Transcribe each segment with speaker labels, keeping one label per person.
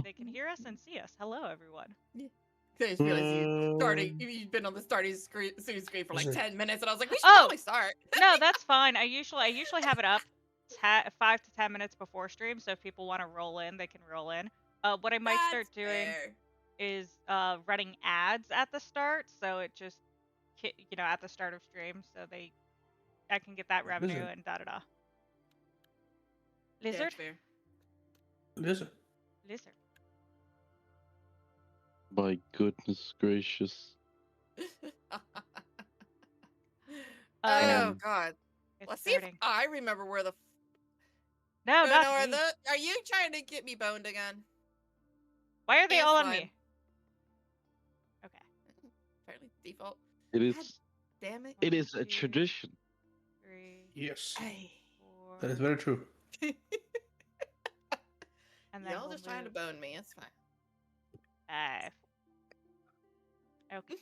Speaker 1: They can hear us and see us. Hello, everyone.
Speaker 2: I just realized you've been on the starting screen for like 10 minutes, and I was like, we should
Speaker 1: Oh
Speaker 2: probably start.
Speaker 1: no, that's fine. I usually have it up 5 to 10 minutes before stream, so if people want to roll in, they can roll in. What I might start
Speaker 2: That's
Speaker 1: doing
Speaker 2: fair.
Speaker 1: is running ads at the start, so it just at the start of stream, so I can get that revenue
Speaker 3: Lizard.
Speaker 1: and da da da.
Speaker 2: Yeah,
Speaker 1: Lizard,
Speaker 2: that's fair.
Speaker 3: Lizard.
Speaker 1: lizard.
Speaker 4: My goodness gracious.
Speaker 2: Oh God.
Speaker 1: It's
Speaker 2: Let's see
Speaker 1: starting.
Speaker 2: if I remember where the.
Speaker 1: No, not
Speaker 2: Nora,
Speaker 1: me.
Speaker 2: are you trying to get me boned again?
Speaker 1: Why are they
Speaker 2: It's
Speaker 1: all on
Speaker 2: fine.
Speaker 1: me? Okay.
Speaker 2: Apparently default.
Speaker 4: It
Speaker 2: God
Speaker 4: is.
Speaker 2: damn it.
Speaker 4: It is a
Speaker 1: 1, 2,
Speaker 4: tradition.
Speaker 1: 3,
Speaker 3: Yes.
Speaker 2: Hey.
Speaker 1: 4,
Speaker 3: That is very true.
Speaker 1: and then
Speaker 2: Y'all
Speaker 1: we'll
Speaker 2: just trying to
Speaker 1: move
Speaker 2: bone me. It's fine.
Speaker 1: 5. Okay.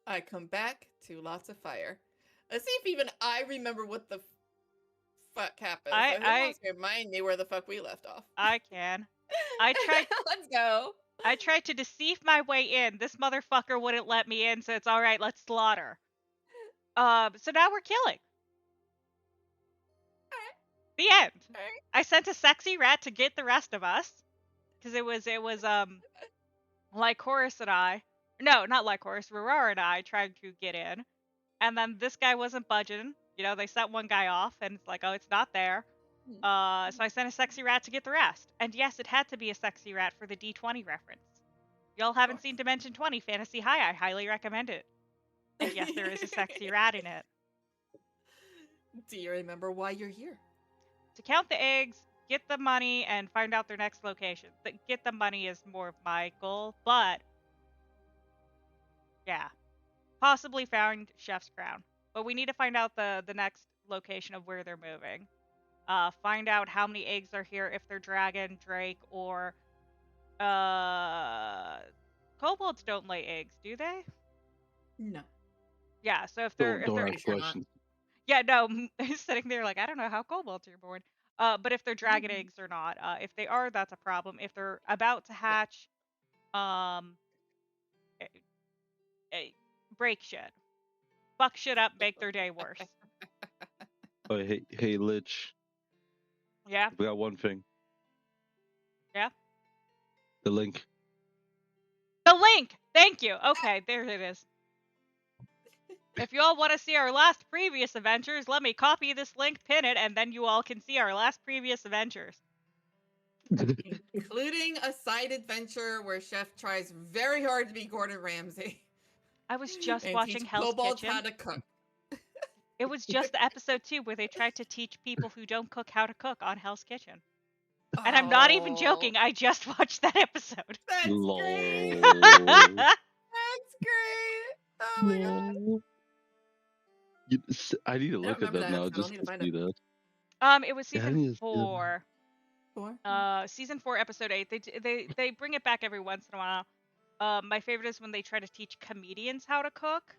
Speaker 2: I come back to lots of fire. Let's see if even I remember what the fuck happened. So who wants to remind me where the fuck we left off?
Speaker 1: I can. I tried.
Speaker 2: Let's go.
Speaker 1: I tried to deceive my way in. This motherfucker wouldn't let me in, so it's all right. Let's slaughter. So now we're killing. The end.
Speaker 2: Alright.
Speaker 1: I sent a sexy rat to get the rest of us, because it was Lycoris and I. No, not Lycoris. Rorara and I tried to get in, and then this guy wasn't budging. They sent one guy off, and it's like, oh, it's not there. So I sent a sexy rat to get the rest. And yes, it had to be a sexy rat for the D20 reference. Y'all haven't seen Dimension 20 Fantasy High, I highly recommend it. And yes, there is a sexy rat in it.
Speaker 2: Do you remember why you're here?
Speaker 1: To count the eggs, get the money, and find out their next location. Get the money is more of my goal, but yeah. Possibly found Chef's Crown. But we need to find out the next location of where they're moving. Find out how many eggs are here, if they're dragon, drake, or kobolds don't lay eggs, do they?
Speaker 2: No.
Speaker 1: Yeah, so if
Speaker 4: Don't
Speaker 1: they're
Speaker 4: ask questions.
Speaker 1: yeah, no, sitting there like, I don't know how kobolds are born. But if they're dragon eggs or not. If they are, that's a problem. If they're about to hatch, break shit. Fuck shit up, make their day worse.
Speaker 4: Oh, hey, Lich.
Speaker 1: Yeah?
Speaker 4: We got one thing.
Speaker 1: Yeah?
Speaker 4: The link.
Speaker 1: The link! Thank you! Okay, there it is. If you all want to see our last previous adventures, let me copy this link, pin it, and then you all can see our last previous adventures.
Speaker 2: Including a side adventure where Chef tries very hard to be Gordon Ramsay.
Speaker 1: I was just
Speaker 2: and
Speaker 1: watching
Speaker 2: teach
Speaker 1: Hell's
Speaker 2: kobolds
Speaker 1: Kitchen.
Speaker 2: how to cook.
Speaker 1: It was just the episode 2 where they tried to teach people who don't cook how to cook on Hell's Kitchen. And I'm not even joking, I just watched that episode.
Speaker 2: That's great!
Speaker 4: Lol.
Speaker 2: That's great! Oh my god.
Speaker 4: I need to look at
Speaker 2: remember
Speaker 4: that
Speaker 2: that
Speaker 4: now
Speaker 2: episode. I'll
Speaker 4: just
Speaker 2: need
Speaker 4: to
Speaker 2: to find
Speaker 4: see that.
Speaker 1: It was
Speaker 4: Yeah, I
Speaker 1: season
Speaker 4: need to see
Speaker 1: 4.
Speaker 2: Four?
Speaker 1: Season 4, episode 8. They bring it back every once in a while. My favorite is when they try to teach comedians how to cook.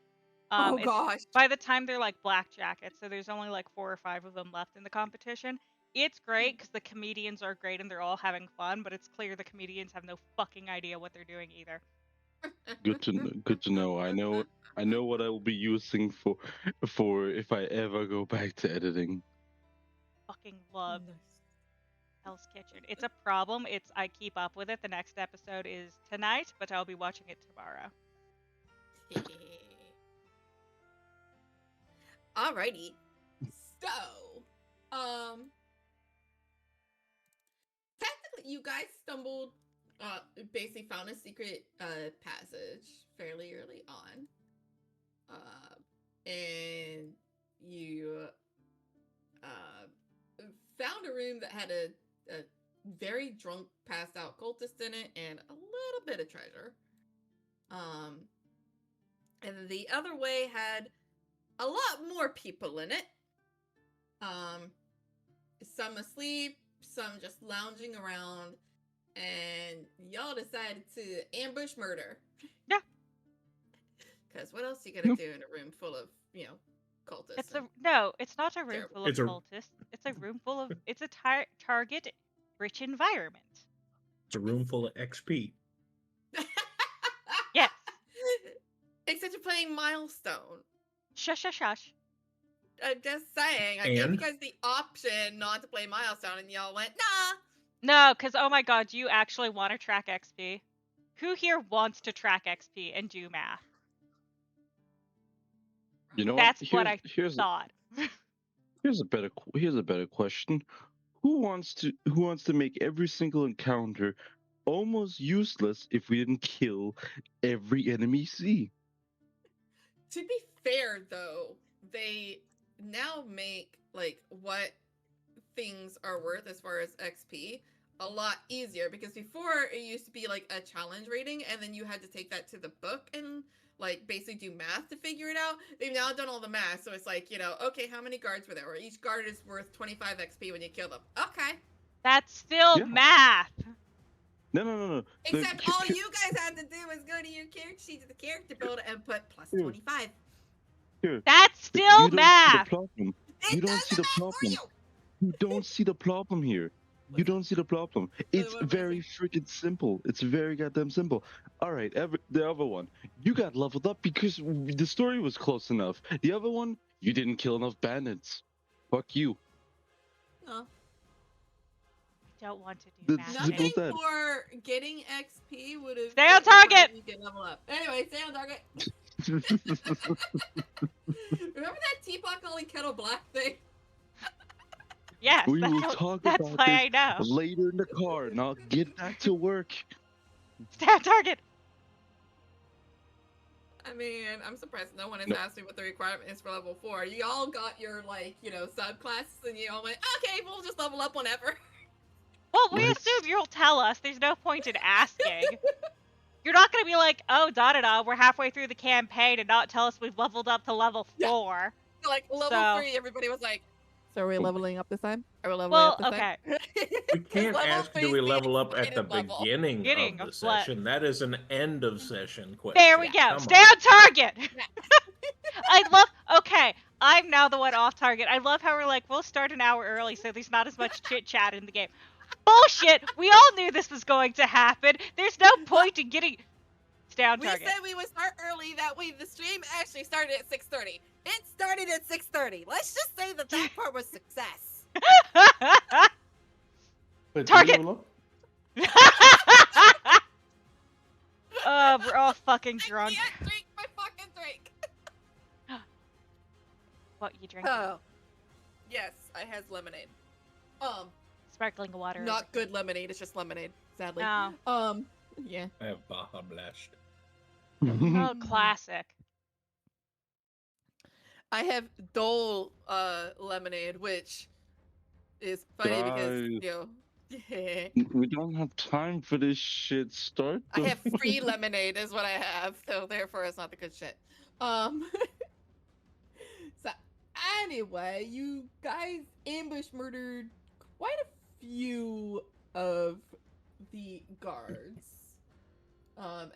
Speaker 2: Oh gosh.
Speaker 1: By the time they're like black jackets, so there's only like 4 or 5 of them left in the competition. It's great because the comedians are great and they're all having fun, but it's clear the comedians have no fucking idea what they're doing either.
Speaker 4: Good to know. I know what I will be using for if I ever go back to editing.
Speaker 1: Fucking love Hell's Kitchen. It's a problem. I keep up with it. The next episode is tonight, but I'll be watching it tomorrow.
Speaker 2: Alrighty. So, technically you guys stumbled, basically found a secret passage fairly early on. And you found a room that had a very drunk, passed out cultist in it and a little bit of treasure. And the other way had a lot more people in it. Some asleep, some just lounging around, and y'all decided to ambush murder.
Speaker 1: Yeah.
Speaker 2: Because what else are you gonna do in a room full of, cultists.
Speaker 1: It's no, it's not a room
Speaker 2: Terrible.
Speaker 1: full of cultists. It's a room full of. It's a target-rich environment.
Speaker 3: It's a room full of XP.
Speaker 1: Yes.
Speaker 2: Except you're playing Milestone.
Speaker 1: Shush, shush, shush.
Speaker 2: I'm just saying. I gave you guys the option not to play Milestone, and y'all went, nah.
Speaker 1: No, because oh my god, do you actually want to track XP? Who here wants to track XP and do math?
Speaker 4: You know
Speaker 1: That's
Speaker 4: what?
Speaker 1: what I thought.
Speaker 4: Here's a better question. Who wants to make every single encounter almost useless if we didn't kill every enemy see?
Speaker 2: To be fair, though, they now make like what things are worth as far as XP a lot easier, because before it used to be like a challenge rating and then you had to take that to the book and like basically do math to figure it out. They've now done all the math, so it's like, you know, okay, how many guards were there? Or each guard is worth 25 XP when you kill them. Okay.
Speaker 1: That's still math.
Speaker 4: No.
Speaker 2: Except all you guys had to do was go to your character sheet to the character builder and put plus 25.
Speaker 1: That's still math.
Speaker 4: You don't see the problem. You don't see the problem here. You don't see the problem. It's very freaking simple. It's very goddamn simple. All right, the other one, you got leveled up because the story was close enough. The other one, you didn't kill enough bandits. Fuck you.
Speaker 2: No.
Speaker 1: I don't want to do math.
Speaker 2: Nothing for getting XP would have.
Speaker 1: Stay on target.
Speaker 2: You can level up. Anyway, stay on target. Remember that teapot calling kettle black thing?
Speaker 1: Yes,
Speaker 4: we will talk
Speaker 1: that's
Speaker 4: about
Speaker 1: why
Speaker 4: this
Speaker 1: I know.
Speaker 4: later in the car. Now get back to work.
Speaker 1: Stay on target.
Speaker 2: I mean, I'm surprised no one has asked me what the requirement is for level 4. You all got your, like, you know, subclasses, and you all went, okay, we'll just level up whenever.
Speaker 1: Well, we assume you'll tell us. There's no point in asking. You're not going to be like, oh, da-da-da, we're halfway through the campaign and not tell us we've leveled up to level 4.
Speaker 2: So, like, level 3, everybody was like, so are we leveling up this time? Are we leveling up this time?
Speaker 3: We can't ask, do we level up at the beginning of the session? That is an end of session question.
Speaker 1: There we go. Stay on target. Okay, I'm now the one off target. I love how we're like, we'll start an hour early so there's not as much chit-chat in the game. Bullshit! We all knew this was going to happen. There's no point in getting... Stay on target.
Speaker 2: We said we would start early, that way the stream actually started at 6:30. It started at 6:30. Let's just say that part was success.
Speaker 1: Target! We're all fucking drunk.
Speaker 2: I can't drink my fucking drink.
Speaker 1: What you drinking?
Speaker 2: Oh. Yes, I has lemonade.
Speaker 1: Sparkling water.
Speaker 2: Not good lemonade, it's just lemonade, sadly.
Speaker 1: No.
Speaker 2: Yeah.
Speaker 3: I have Baja Blast.
Speaker 1: Oh, classic.
Speaker 2: I have Dole lemonade, which is funny because, you know,
Speaker 4: we don't have time for this shit. Start.
Speaker 2: I have free lemonade is what I have, so therefore it's not the good shit. So anyway, you guys ambush murdered quite a few of the guards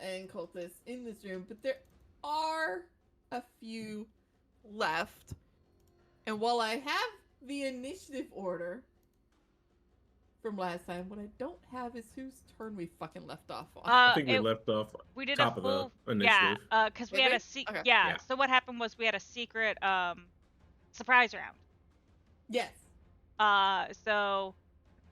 Speaker 2: and cultists in this room, but there are a few left. And while I have the initiative order from last time, what I don't have is whose turn we fucking left off on.
Speaker 3: I think we left off
Speaker 1: we did
Speaker 3: top
Speaker 1: a full,
Speaker 3: of the initiative.
Speaker 1: Yeah, because we had a secret.
Speaker 2: Okay.
Speaker 1: Yeah, so what happened was we had a secret surprise round.
Speaker 2: Yes.
Speaker 1: So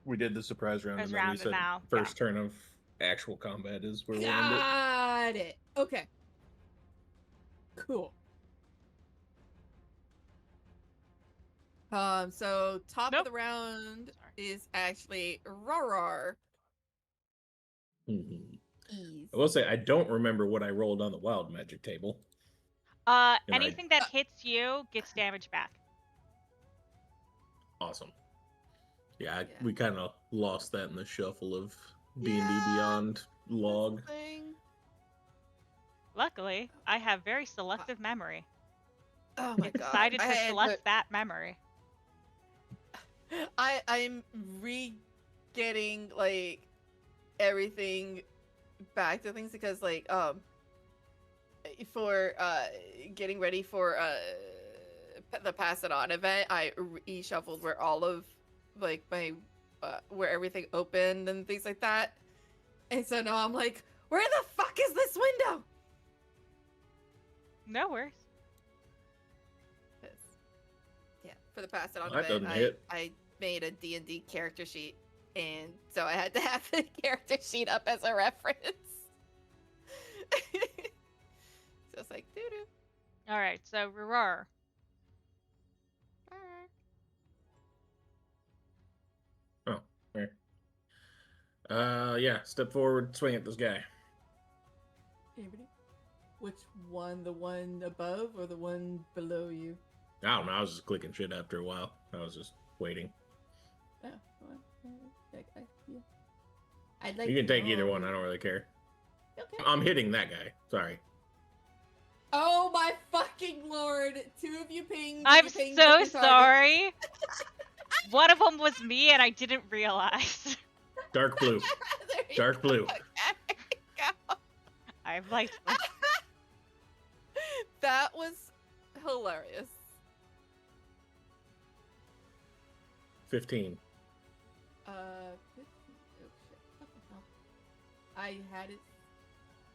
Speaker 3: we did the surprise round, and then we said
Speaker 1: now,
Speaker 3: first turn of actual combat is where we'll end it.
Speaker 2: Got it. Okay. Cool. So top of the round is actually Rorar.
Speaker 3: I will say I don't remember what I rolled on the wild magic table.
Speaker 1: Anything that hits you gets damage back.
Speaker 3: Awesome. Yeah, we kind of lost that in the shuffle of D&D Beyond log.
Speaker 1: Luckily, I have very selective memory.
Speaker 2: Oh my god!
Speaker 1: Decided to select that memory.
Speaker 2: I'm re-getting like everything back to things because like for getting ready for the pass it on event, I reshuffled where all of like my where everything opened and things like that. And so now I'm like, where the fuck is this window?
Speaker 1: No worries.
Speaker 2: Yeah, for the pass it on
Speaker 3: Well, that
Speaker 2: event,
Speaker 3: doesn't hit.
Speaker 2: I made a D&D character sheet, and so I had to have the character sheet up as a reference. So it's like, doo-doo.
Speaker 1: All right, so Roar.
Speaker 3: Oh, there. Yeah, step forward, swing at this guy.
Speaker 2: Anybody? Which one? The one above or the one below you?
Speaker 3: I don't know, I was just clicking shit after a while. I was just waiting.
Speaker 2: Oh, well, yeah. I'd like
Speaker 3: You can
Speaker 2: to
Speaker 3: take either
Speaker 2: roll.
Speaker 3: one, I don't really care.
Speaker 2: Okay.
Speaker 3: I'm hitting that guy. Sorry.
Speaker 2: Oh my fucking lord! 2 of you pinged.
Speaker 1: I'm
Speaker 2: you pinged
Speaker 1: so
Speaker 2: different targets.
Speaker 1: sorry. One of them was me, and I didn't realize.
Speaker 3: Dark blue.
Speaker 2: There you
Speaker 3: Dark
Speaker 2: go.
Speaker 3: blue.
Speaker 2: Okay, go.
Speaker 1: I'm like,
Speaker 2: That was hilarious.
Speaker 3: 15.
Speaker 2: 15. Oh shit. What the hell? I had it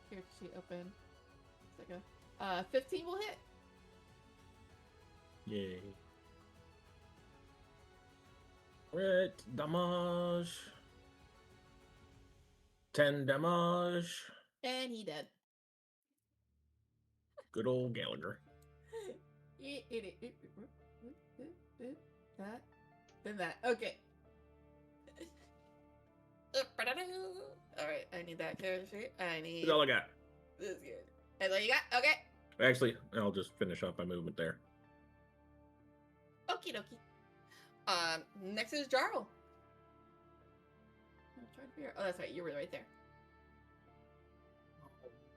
Speaker 2: character sheet open. A second. 15 will hit.
Speaker 3: Yay. Right, damage. 10 damage.
Speaker 2: And he dead.
Speaker 3: Good old Gallagher.
Speaker 2: That. Then that. Okay. Alright, I need that character sheet. I need.
Speaker 3: That's all I got.
Speaker 2: This is good. That's all you got? Okay.
Speaker 3: Actually, I'll just finish off my movement there.
Speaker 2: Okie dokie. Next is Jarl. I'm trying to figure. Oh, that's right. You were right there.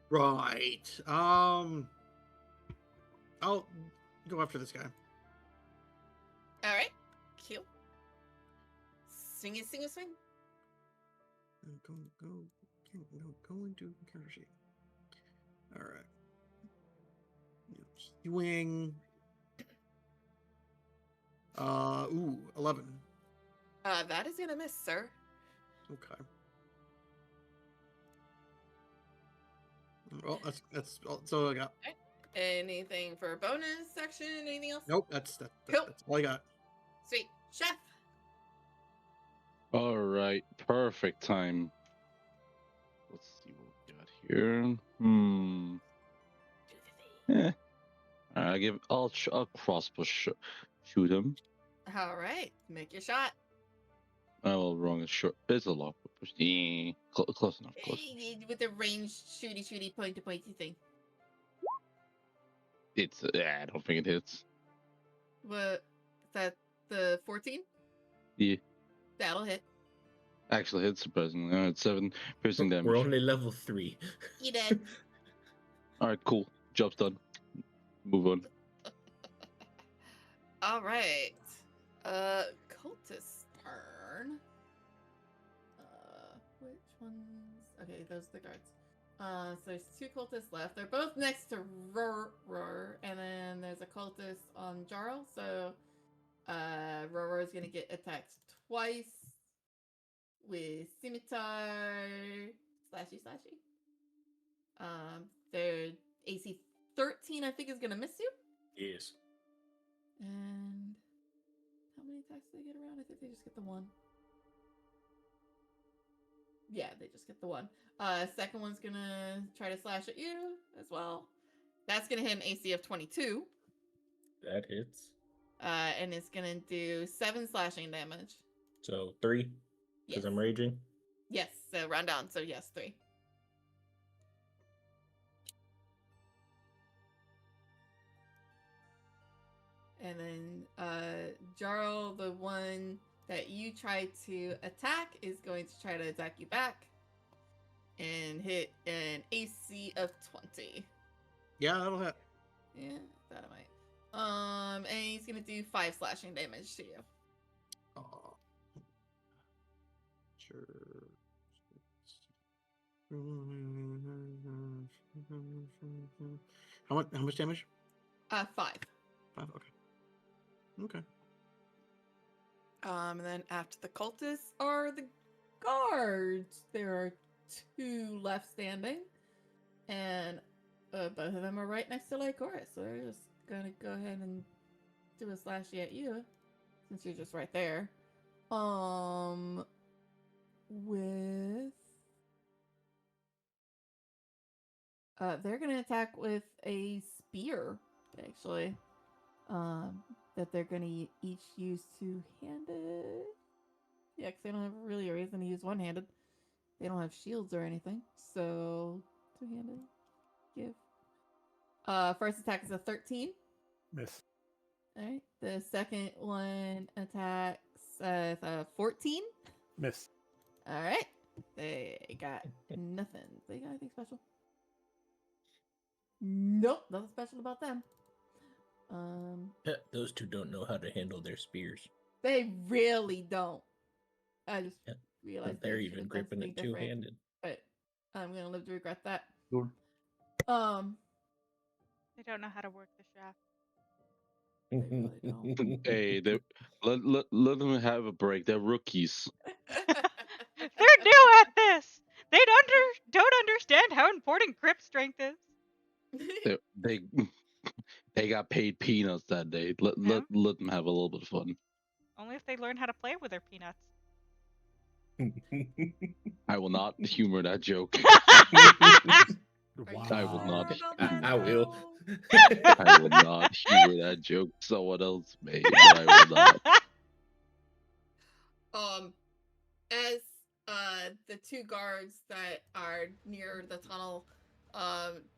Speaker 5: Right. I'll go after this guy.
Speaker 2: All right. Cute. Swing it, swing it, swing.
Speaker 5: Go into character sheet. All right. Swing. 11.
Speaker 2: That is gonna miss, sir.
Speaker 5: Okay. Well, that's all I got.
Speaker 2: Anything for a bonus section? Anything else?
Speaker 5: Nope, that's
Speaker 2: Cool.
Speaker 5: that's all I got.
Speaker 2: Sweet. Chef.
Speaker 4: All right, perfect time. Let's see what we got here. I'll crossbow shoot him.
Speaker 2: All right. Make your shot.
Speaker 4: I will wrong it short. It's a lot. Close enough. Close.
Speaker 2: With the ranged shooty pointy thing.
Speaker 4: It's I don't think it hits.
Speaker 2: What? Is that the 14?
Speaker 4: Yeah,
Speaker 2: That'll hit.
Speaker 4: actually hits surprisingly. It's 7 piercing damage.
Speaker 3: We're only level 3.
Speaker 2: He dead.
Speaker 4: All right, cool. Job's done. Move on.
Speaker 2: All right. Cultist turn. Which ones? Okay, those are the guards. So there's 2 cultists left. They're both next to Roar, and then there's a cultist on Jarl. So, Roar is gonna get attacked twice with scimitar, slashy. Their AC 13, I think, is gonna miss you.
Speaker 3: Yes.
Speaker 2: And how many attacks do they get around? I think they just get the 1. Yeah, they just get the 1. Second one's gonna try to slash at you as well. That's gonna hit an AC of 22.
Speaker 3: That hits.
Speaker 2: And it's gonna do 7 slashing damage.
Speaker 3: So 3, because
Speaker 2: Yes.
Speaker 3: I'm raging.
Speaker 2: Yes, so round down. So yes, 3. And then Jarl, the one that you try to attack, is going to try to attack you back and hit an AC of 20.
Speaker 5: Yeah, that'll hit.
Speaker 2: Yeah, that I might. And he's gonna do 5 slashing damage to you.
Speaker 5: Oh. Sure. How much damage?
Speaker 2: 5.
Speaker 5: 5, okay. Okay.
Speaker 2: And then after the cultists are the guards. There are 2 left standing, and both of them are right next to Lycoris. So we're just gonna go ahead and do a slashy at you, since you're just right there. With they're gonna attack with a spear, actually. That they're gonna each use two-handed. Yeah, because they don't have really a reason to use one-handed. They don't have shields or anything, so two-handed. Give. First attack is a 13.
Speaker 6: Miss.
Speaker 2: All right. The second one attacks 14.
Speaker 6: Miss.
Speaker 2: All right. They got nothing. They got anything special? Nope, nothing special about them.
Speaker 3: Those 2 don't know how to handle their spears.
Speaker 2: They really don't. I just realized
Speaker 3: they're even gripping it two-handed.
Speaker 2: But I'm gonna live to regret that.
Speaker 6: Cool.
Speaker 1: They don't know how to work the shaft.
Speaker 2: They really don't.
Speaker 4: Hey, let them have a break. They're rookies.
Speaker 1: They're new at this. They don't understand how important grip strength is.
Speaker 4: They got paid peanuts that day. Let them have a little bit of fun.
Speaker 1: Only if they learn how to play with their peanuts.
Speaker 4: I will not humor that joke.
Speaker 6: Wow.
Speaker 4: I will not.
Speaker 3: I will.
Speaker 4: I will not humor that joke. Someone else may, but I will not.
Speaker 2: As the 2 guards that are near the tunnel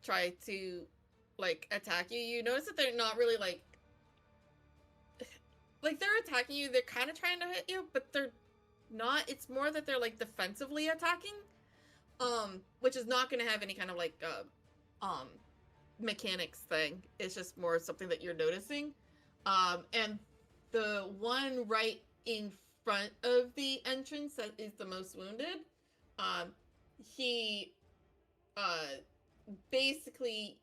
Speaker 2: try to attack you, you notice that they're not really like they're attacking you. They're kind of trying to hit you, but they're not. It's more that they're defensively attacking, which is not going to have any kind of mechanics thing. It's just more something that you're noticing. And the one right in front of the entrance that is the most wounded, he basically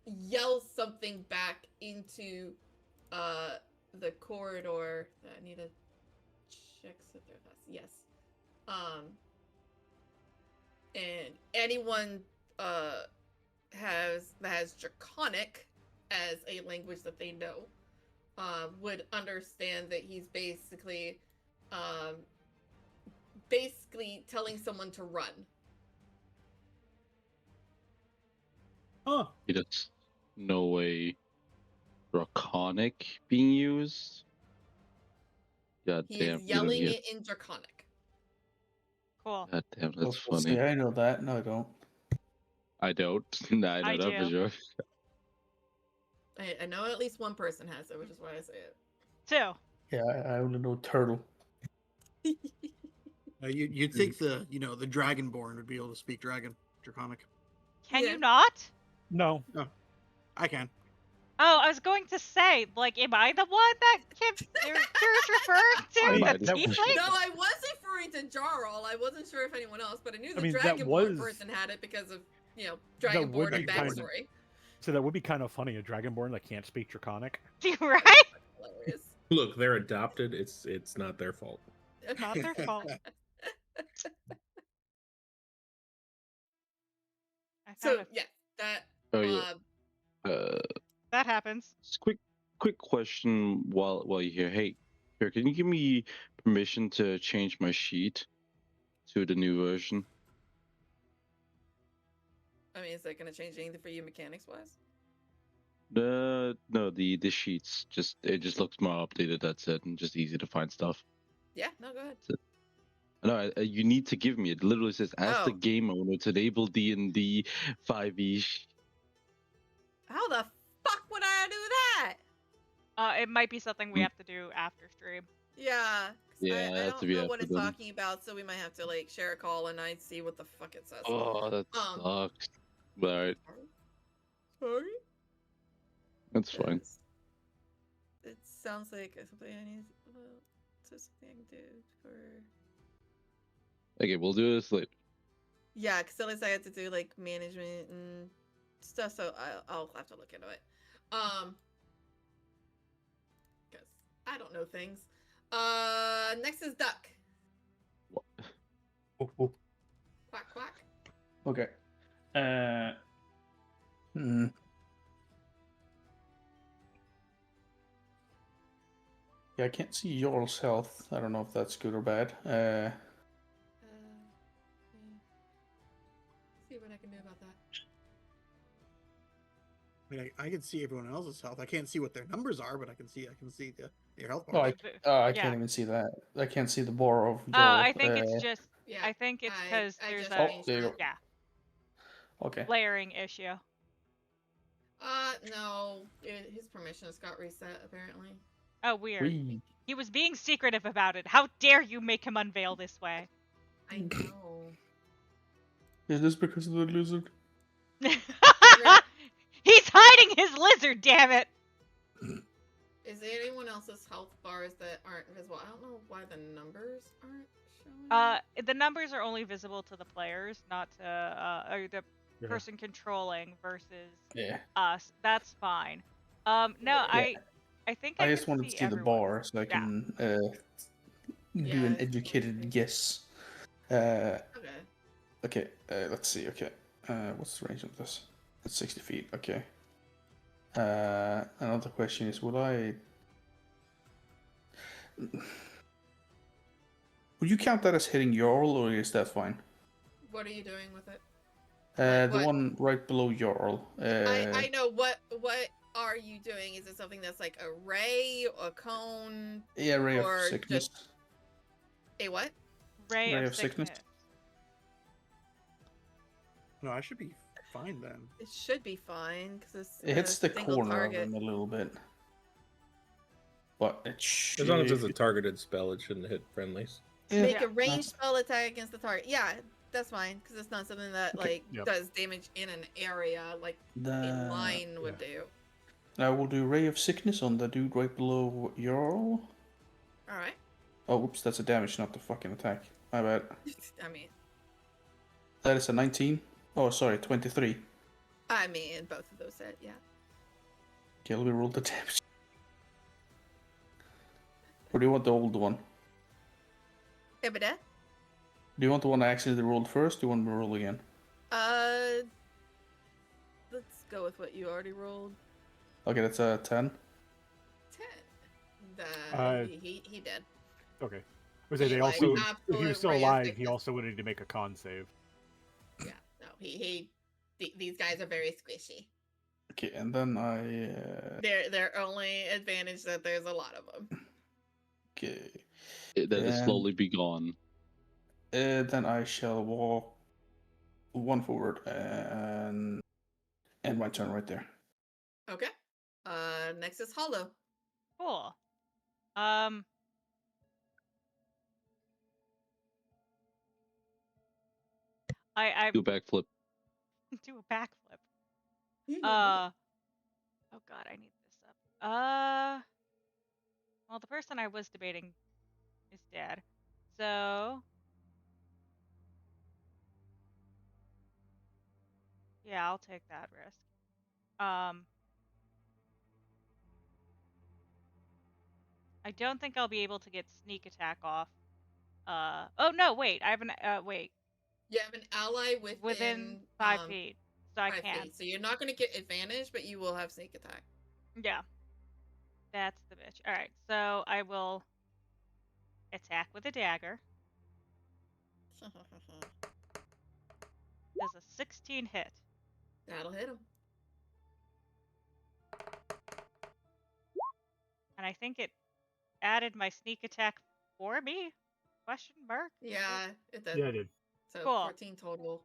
Speaker 2: yells something back into the corridor. I need to check so they're fast. Yes. And anyone has Draconic as a language that they know would understand that he's basically telling someone to run.
Speaker 5: Oh.
Speaker 4: There's no way Draconic being used. God damn.
Speaker 2: He's yelling it in Draconic.
Speaker 1: Cool.
Speaker 4: God damn, that's funny.
Speaker 7: See, I know that. No, I don't.
Speaker 4: I don't. Nah, I know that for sure.
Speaker 2: I know at least one person has it, which is why I say it.
Speaker 1: 2.
Speaker 7: Yeah, I only know turtle.
Speaker 5: You'd think the Dragonborn would be able to speak Draconic.
Speaker 1: Can you not?
Speaker 6: No.
Speaker 5: Oh, I can.
Speaker 1: Oh, I was going to say, am I the one that you're referring to?
Speaker 2: No, I was referring to Jarl. I wasn't sure if anyone else, but I knew the Dragonborn person had it because of, Dragonborn and backstory.
Speaker 6: So that would be kind of funny, a Dragonborn that can't speak Draconic.
Speaker 1: Right?
Speaker 2: Hilarious.
Speaker 3: Look, they're adopted. It's not their fault.
Speaker 1: It's not their fault.
Speaker 2: So yeah, that.
Speaker 4: Oh yeah.
Speaker 1: That happens.
Speaker 4: Quick question while you're here. Hey, here, can you give me permission to change my sheet to the new version?
Speaker 2: I mean, is that going to change anything for you mechanics wise?
Speaker 4: No, the sheets it just looks more updated. That's it, and just easy to find stuff.
Speaker 2: Yeah, no, go ahead.
Speaker 4: No, you need to give me. It literally says, ask the game owner to enable D&D 5e.
Speaker 2: How the fuck would I do that?
Speaker 1: It might be something we have to do after stream.
Speaker 2: Yeah.
Speaker 4: Yeah,
Speaker 2: I don't know what it's talking about, so we might have to share a call and I see what the fuck it says.
Speaker 4: Oh, that sucks. Alright.
Speaker 2: Sorry?
Speaker 4: That's fine.
Speaker 2: It sounds like something I need. Something I can do for.
Speaker 4: Okay, we'll do this later.
Speaker 2: Yeah, because at least I had to do management and stuff, so I'll have to look into it. I don't know things. Next is duck.
Speaker 7: Oh.
Speaker 2: Quack quack.
Speaker 7: Okay. Yeah, I can't see Yorl's health. I don't know if that's good or bad.
Speaker 2: See what I can do about that.
Speaker 5: I mean, I can see everyone else's health. I can't see what their numbers are, but I can see your health
Speaker 7: Oh,
Speaker 5: bar.
Speaker 7: I can't even see that. I can't see the bar of Yorl.
Speaker 1: I think it's just.
Speaker 2: Yeah,
Speaker 1: I think it's because there's
Speaker 2: just
Speaker 1: a
Speaker 2: changed that.
Speaker 1: yeah
Speaker 7: Okay.
Speaker 1: layering issue.
Speaker 2: No, his permissions got reset apparently.
Speaker 1: Oh, weird.
Speaker 7: Whee.
Speaker 1: He was being secretive about it. How dare you make him unveil this way?
Speaker 2: I know.
Speaker 7: Is this because of the lizard?
Speaker 1: He's hiding his lizard, damn it!
Speaker 2: Is there anyone else's health bars that aren't visible? I don't know why the numbers aren't showing.
Speaker 1: The numbers are only visible to the players, not to or the person controlling versus us. That's fine. No,
Speaker 2: Yeah.
Speaker 1: I think
Speaker 7: I just wanted to see the bar so I
Speaker 1: Yeah.
Speaker 7: can do an educated guess. Okay, let's see. Okay, what's the range of this? It's 60 feet. Okay. Another question is, would you count that as hitting Jarl, or is that fine?
Speaker 2: What are you doing with it?
Speaker 7: The one right below Jarl.
Speaker 2: I know. What are you doing? Is it something that's like a ray, a cone?
Speaker 7: Yeah, ray of sickness.
Speaker 2: Just... A what?
Speaker 1: Ray of sickness.
Speaker 5: No, I should be fine then.
Speaker 2: It should be fine because
Speaker 7: it hits the corner of him a little bit. But it
Speaker 3: as long as it's a targeted spell, it shouldn't hit friendlies.
Speaker 2: Make a ranged spell attack against the target. Yeah, that's fine because it's not something that does damage in an area like in line would do.
Speaker 7: I will do ray of sickness on the dude right below Jarl.
Speaker 2: All right.
Speaker 7: Oh, oops, that's a damage, not the fucking attack. My bad.
Speaker 2: I mean,
Speaker 7: that is a 19. Oh, sorry, 23.
Speaker 2: I mean, both of those hit, yeah.
Speaker 7: Okay, let me roll the damage. Or do you want the old one?
Speaker 2: Do
Speaker 7: you want the one I accidentally rolled first? Do you want me to roll again?
Speaker 2: Let's go with what you already rolled.
Speaker 7: Okay, that's a 10.
Speaker 2: 10. He did.
Speaker 6: Okay. They also, if he was still alive, he also would need to make a con save.
Speaker 2: Yeah, no, these guys are very squishy.
Speaker 7: Okay, and then
Speaker 2: Their only advantage that there's a lot of them.
Speaker 7: Okay.
Speaker 4: That is slowly be gone.
Speaker 7: Then I shall walk one forward and end my turn right there.
Speaker 2: Okay. Next is Hollow.
Speaker 1: Cool. I
Speaker 4: do a backflip.
Speaker 1: Do a backflip. Oh god, I need this up. Well, the person I was debating is dead, so yeah, I'll take that risk. I don't think I'll be able to get sneak attack off. Oh no, wait, I have an wait.
Speaker 2: You have an ally
Speaker 1: within 5 feet, so I can.
Speaker 2: So you're not going to get advantage, but you will have sneak attack.
Speaker 1: Yeah. That's the bitch. Alright, so I will attack with a dagger. Does a 16 hit?
Speaker 2: That'll hit him.
Speaker 1: And I think it added my sneak attack for me? Question mark?
Speaker 2: Yeah, it did.
Speaker 6: Yeah, I did.
Speaker 2: So
Speaker 1: cool.
Speaker 2: 14 total.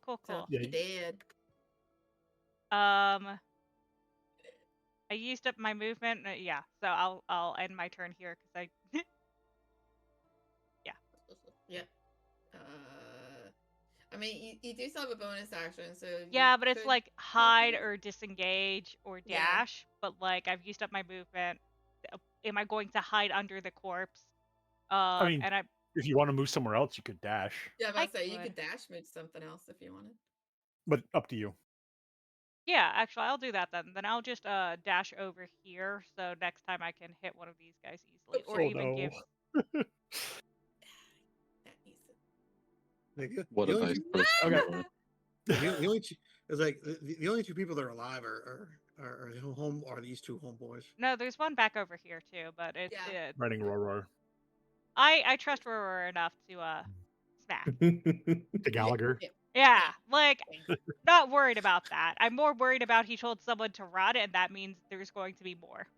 Speaker 1: Cool.
Speaker 2: So he did.
Speaker 1: I used up my movement. Yeah, so I'll end my turn here because I. Yeah.
Speaker 2: Yeah. I mean, you do still have a bonus action, so.
Speaker 1: Yeah, but it's like hide or disengage or dash. Yeah. But like I've used up my movement. Am I going to hide under the corpse?
Speaker 6: I mean, if you want to move somewhere else, you could dash.
Speaker 2: Yeah, but I say you could dash move something else if you wanted.
Speaker 6: But up to you.
Speaker 1: Yeah, actually, I'll do that then. Then I'll just dash over here, so next time I can hit one of these guys easily, or even give.
Speaker 4: What a nice person.
Speaker 6: Okay.
Speaker 5: The only two, it's like the only two people that are alive are home are these two homeboys.
Speaker 1: No, there's one back over here too, but it's
Speaker 6: Running Roar.
Speaker 1: I trust Roar enough to smack.
Speaker 6: To Gallagher.
Speaker 1: Yeah, like not worried about that. I'm more worried about he told someone to run, and that means there's going to be more.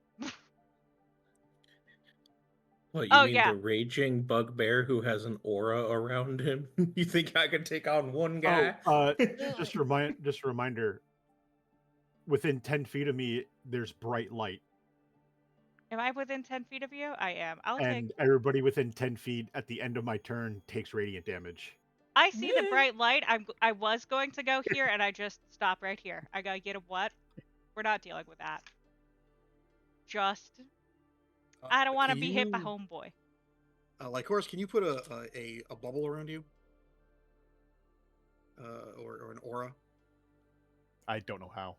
Speaker 3: What, you mean the raging bugbear who has an aura around him? You think I could take on one guy?
Speaker 6: Just a reminder. Within 10 feet of me, there's bright light.
Speaker 1: Am I within 10 feet of you? I am.
Speaker 6: And everybody within 10 feet at the end of my turn takes radiant damage.
Speaker 1: I see the bright light. I was going to go here, and I just stop right here. I gotta get a what? We're not dealing with that. Just... I don't want to be hit by homeboy.
Speaker 5: Lycoris, can you put a bubble around you? Or an aura?
Speaker 6: I don't know how.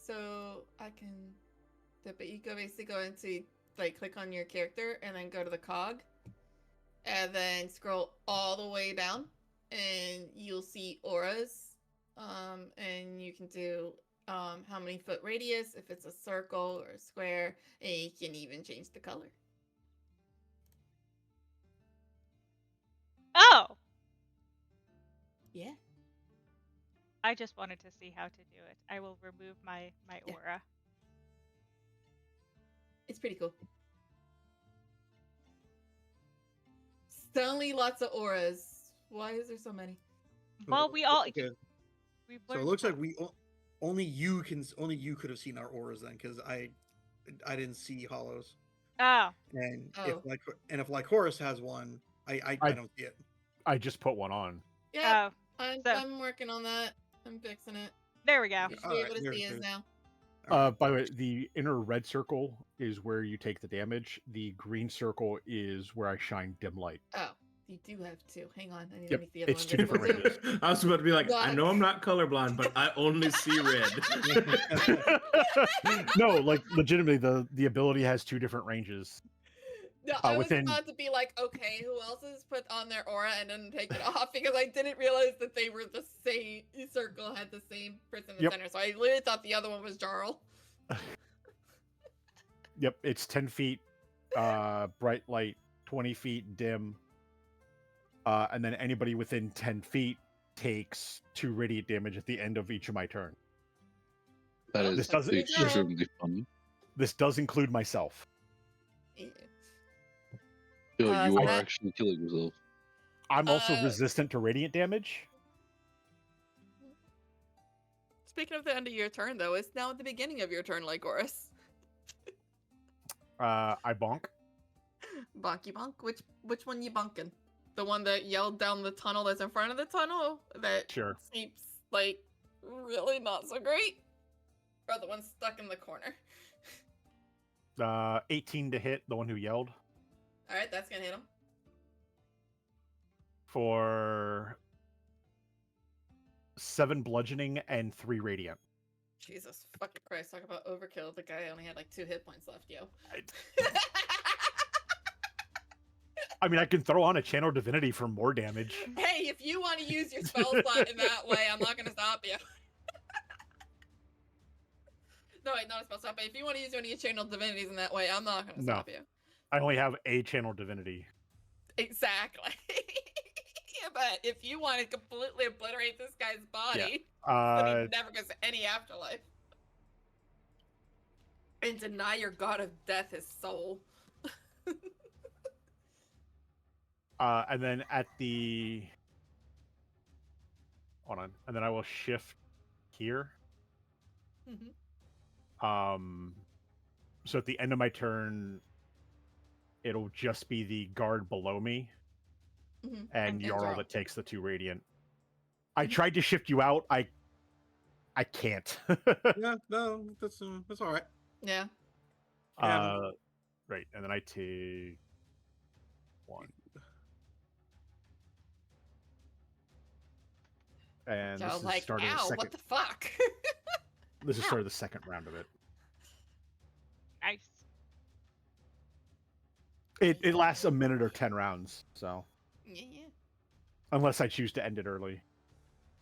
Speaker 2: So I can... But you basically go into, like, click on your character, and then go to the cog. And then scroll all the way down, and you'll see auras. And you can do how many foot radius, if it's a circle or a square, and you can even change the color.
Speaker 1: Oh!
Speaker 2: Yeah.
Speaker 1: I just wanted to see how to do it. I will remove my aura.
Speaker 2: It's pretty cool. Suddenly lots of auras. Why is there so many?
Speaker 1: Well, we all...
Speaker 5: Okay. So it looks like only you could have seen our auras then, because I didn't see hollows.
Speaker 1: Oh.
Speaker 5: And if Lycoris has one, I don't see it.
Speaker 6: I just put one on.
Speaker 2: Yeah. I'm working on that. I'm fixing it.
Speaker 1: There we go.
Speaker 2: You should be able to see us now.
Speaker 6: By the way, the inner red circle is where you take the damage. The green circle is where I shine dim light.
Speaker 2: Oh, you do have two. Hang on. I need to make the other
Speaker 6: it's
Speaker 2: one
Speaker 6: two different ranges.
Speaker 3: I was about to be like, I know I'm not colorblind, but I only see red.
Speaker 6: No, like legitimately, the ability has two different ranges.
Speaker 2: No, I was about to be like, okay, who else has put on their aura and then take it off, because I didn't realize that they were the same circle, had the same person in the center. So I literally thought the other one was Jarl.
Speaker 6: Yep, it's 10 feet bright light, 20 feet dim, and then anybody within 10 feet takes 2 radiant damage at the end of each of my turn.
Speaker 4: That is extremely funny.
Speaker 6: This does include myself.
Speaker 2: Yeah.
Speaker 4: Yo, you are actually killing yourself.
Speaker 6: I'm also resistant to radiant damage.
Speaker 2: Speaking of the end of your turn, though, it's now at the beginning of your turn, Lycoris.
Speaker 6: I bonk.
Speaker 2: Bonky bonk? Which one you bonking? The one that yelled down the tunnel that's in front of the tunnel? That seems, like, really not so great? Or the one stuck in the corner?
Speaker 6: 18 to hit, the one who yelled.
Speaker 2: Alright, that's gonna hit him.
Speaker 6: For 7 bludgeoning and 3 radiant.
Speaker 2: Jesus fucking Christ, talk about overkill. The guy only had like 2 hit points left, yo.
Speaker 6: I mean, I can throw on a Channel Divinity for more damage.
Speaker 2: Hey, if you want to use your spell slot in that way, I'm not gonna stop you. No, wait, not a spell slot, but if you want to use one of your Channel Divinities in that way, I'm not gonna stop you.
Speaker 6: I only have a Channel Divinity.
Speaker 2: Exactly. Yeah, but if you want to completely obliterate this guy's body, so he never gets any afterlife, and deny your god of death his soul.
Speaker 6: And then at the... Hold on. And then I will shift here. So at the end of my turn, it'll just be the guard below me, and Jarl that takes the 2 radiant. I tried to shift you out. I can't.
Speaker 5: Yeah, no, that's all right.
Speaker 2: Yeah.
Speaker 6: Right, and then I take 1. And
Speaker 2: So
Speaker 6: this is
Speaker 2: like,
Speaker 6: starting
Speaker 2: ow,
Speaker 6: second.
Speaker 2: what the fuck?
Speaker 6: This is sort of the second round of it.
Speaker 1: Nice.
Speaker 6: It lasts a minute or 10 rounds, so.
Speaker 2: Yeah.
Speaker 6: Unless I choose to end it early.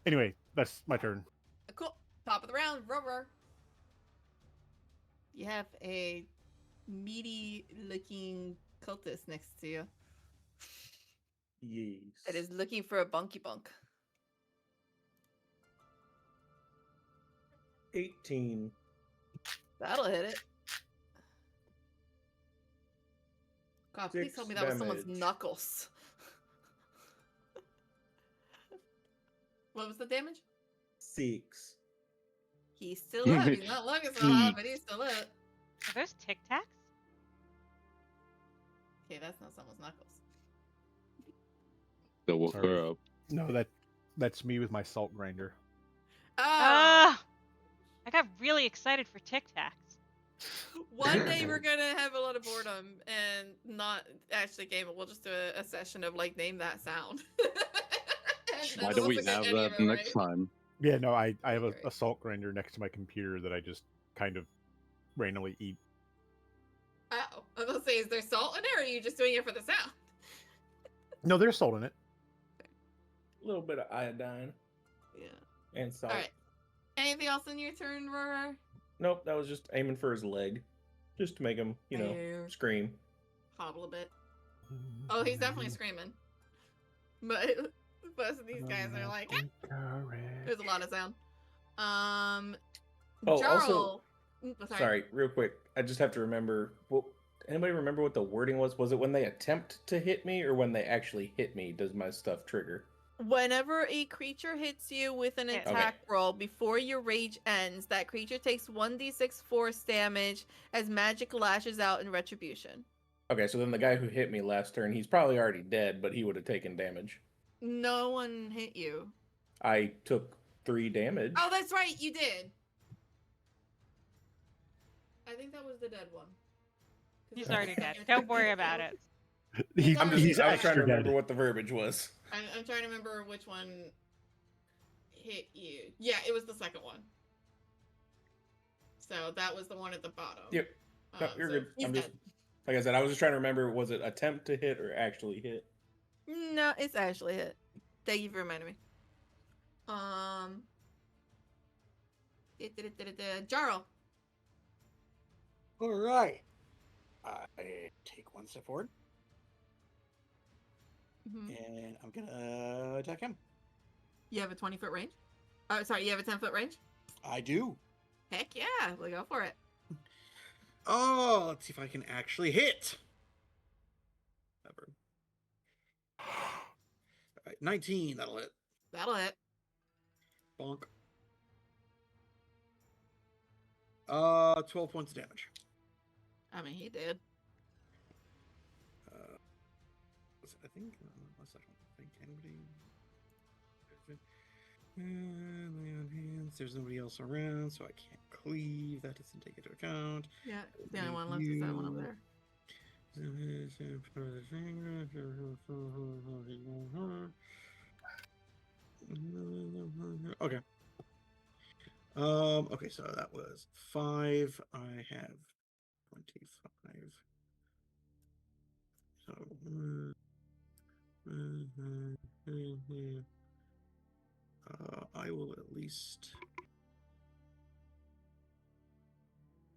Speaker 6: Anyway, that's my turn.
Speaker 2: Cool. Top of the round, Rover. You have a meaty-looking cultist next to you.
Speaker 3: Yes.
Speaker 2: That is looking for a bunky bunk.
Speaker 3: 18.
Speaker 2: That'll hit it. God, please tell me that was someone's knuckles. What was the damage?
Speaker 3: 6.
Speaker 2: He's still up. He's not looking so hot, but he's still up.
Speaker 1: Are those Tic Tacs?
Speaker 2: Okay, that's not someone's knuckles.
Speaker 4: That woke her up.
Speaker 6: No, that's me with my salt grinder.
Speaker 2: Oh!
Speaker 1: I got really excited for Tic Tacs.
Speaker 2: One day we're gonna have a lot of boredom and not actually game it. We'll just do a session of like name that sound.
Speaker 4: Why don't we have that next time?
Speaker 6: Yeah, no, I have a salt grinder next to my computer that I just kind of randomly eat.
Speaker 2: Oh, I was gonna say, is there salt in it, or are you just doing it for the sound?
Speaker 6: No, there's salt in it.
Speaker 3: A little bit of iodine.
Speaker 2: Yeah.
Speaker 3: And salt.
Speaker 2: All right. Anything else in your turn, Roar?
Speaker 3: Nope, that was just aiming for his leg. Just to make him, scream.
Speaker 2: Hobble a bit. Oh, he's definitely screaming. But most of these guys are like, there's a lot of sound.
Speaker 3: Oh,
Speaker 2: Jarl.
Speaker 3: also, sorry, real quick. I just have to remember. Well, anybody remember what the wording was? Was it when they attempt to hit me or when they actually hit me? Does my stuff trigger?
Speaker 2: Whenever a creature hits you with an attack roll before your rage ends, that creature takes 1d6 force damage as magic lashes out in retribution.
Speaker 3: Okay, so then the guy who hit me last turn, he's probably already dead, but he would have taken damage.
Speaker 2: No one hit you.
Speaker 3: I took 3 damage.
Speaker 2: Oh, that's right, you did. I think that was the dead one.
Speaker 1: He's already dead. Don't worry about it.
Speaker 3: I'm trying to remember what the verbiage was.
Speaker 2: I'm trying to remember which one hit you. Yeah, it was the second one. So that was the one at the bottom.
Speaker 3: Yep. No, you're good. I'm just, like I said, I was just trying to remember, was it attempt to hit or actually hit?
Speaker 2: No, it's actually hit. Thank you for reminding me. Jarl.
Speaker 5: All right. I take 1 step forward. And I'm gonna attack him.
Speaker 2: You have a 20-foot range? Oh, sorry, you have a 10-foot range?
Speaker 5: I do.
Speaker 2: Heck yeah, we'll go for it.
Speaker 5: Oh, let's see if I can actually hit. Never. All right, 19, that'll hit.
Speaker 2: That'll hit.
Speaker 5: Bonk. 12 points of damage.
Speaker 2: I mean, he did.
Speaker 5: I think, unless I don't think anybody. Lay on hands. There's nobody else around, so I can't cleave. That doesn't take into account.
Speaker 2: Yeah, the only one left is that one over there.
Speaker 5: Okay. Okay, so that was 5. I have 25. So I will at least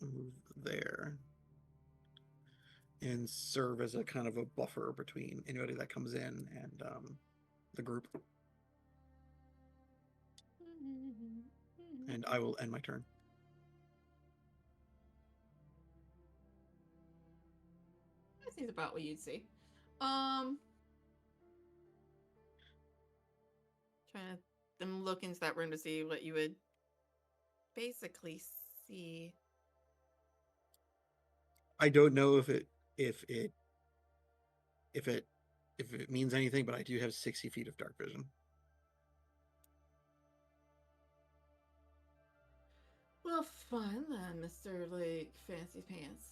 Speaker 5: move there and serve as a kind of a buffer between anybody that comes in and the group. And I will end my turn.
Speaker 2: That seems about what you'd see. Trying to look into that room to see what you would basically see.
Speaker 5: I don't know if it means anything, but I do have 60 feet of dark vision.
Speaker 2: Well, fine then, Mr. Like Fancy Pants.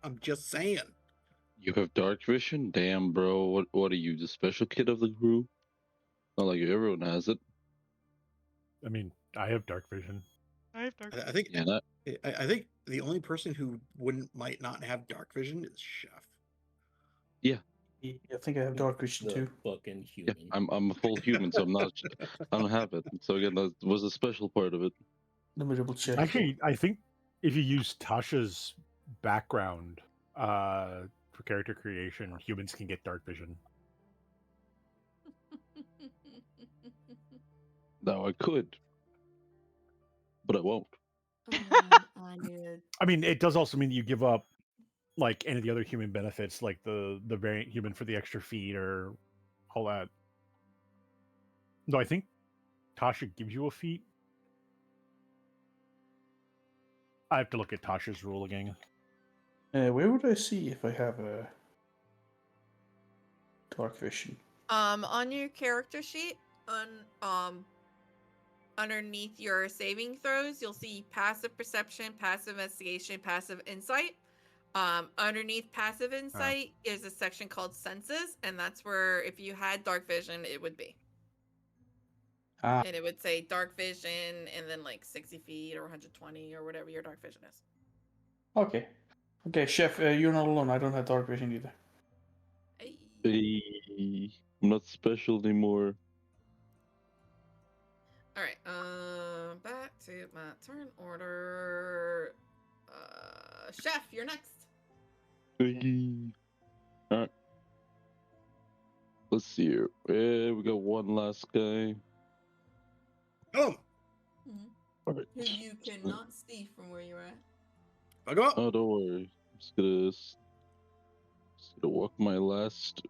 Speaker 5: I'm just saying.
Speaker 4: You have dark vision? Damn, bro. What are you, the special kid of the group? Not like everyone has it.
Speaker 6: I mean, I have dark vision.
Speaker 1: I have dark.
Speaker 5: I think
Speaker 4: Yeah, that,
Speaker 5: I think the only person who might not have dark vision is Chef.
Speaker 7: I think I have dark vision
Speaker 3: The
Speaker 7: too.
Speaker 3: fucking
Speaker 4: yeah.
Speaker 3: human.
Speaker 4: I'm a full human, so I don't have it. So again, that was a special part of it.
Speaker 7: Let me double check.
Speaker 6: Actually, I think if you use Tasha's background for character creation, humans can get dark vision.
Speaker 4: Now I could, but I won't.
Speaker 2: I need.
Speaker 6: I mean, it does also mean that you give up like any of the other human benefits, like the variant human for the extra feet or all that. No, I think Tasha gives you a feat. I have to look at Tasha's rule again.
Speaker 7: Where would I see if I have a dark vision?
Speaker 2: On your character sheet, underneath your saving throws, you'll see passive perception, passive investigation, passive insight. Underneath passive insight is a section called senses, and that's where if you had dark vision, it would be.
Speaker 7: Ah,
Speaker 2: And it would say dark vision and then like 60 feet or 120 or whatever your dark vision is.
Speaker 7: okay. Okay, Chef, you're not alone. I don't have dark vision either.
Speaker 2: Hey.
Speaker 4: I'm not special anymore.
Speaker 2: All right. Back to my turn order. Chef, you're next.
Speaker 4: Alright. Let's see here. We got one last guy.
Speaker 5: Oh,
Speaker 4: Alright.
Speaker 2: Who you cannot see from where you're at.
Speaker 5: fuck him up.
Speaker 4: Oh, don't worry. I'm just gonna walk my last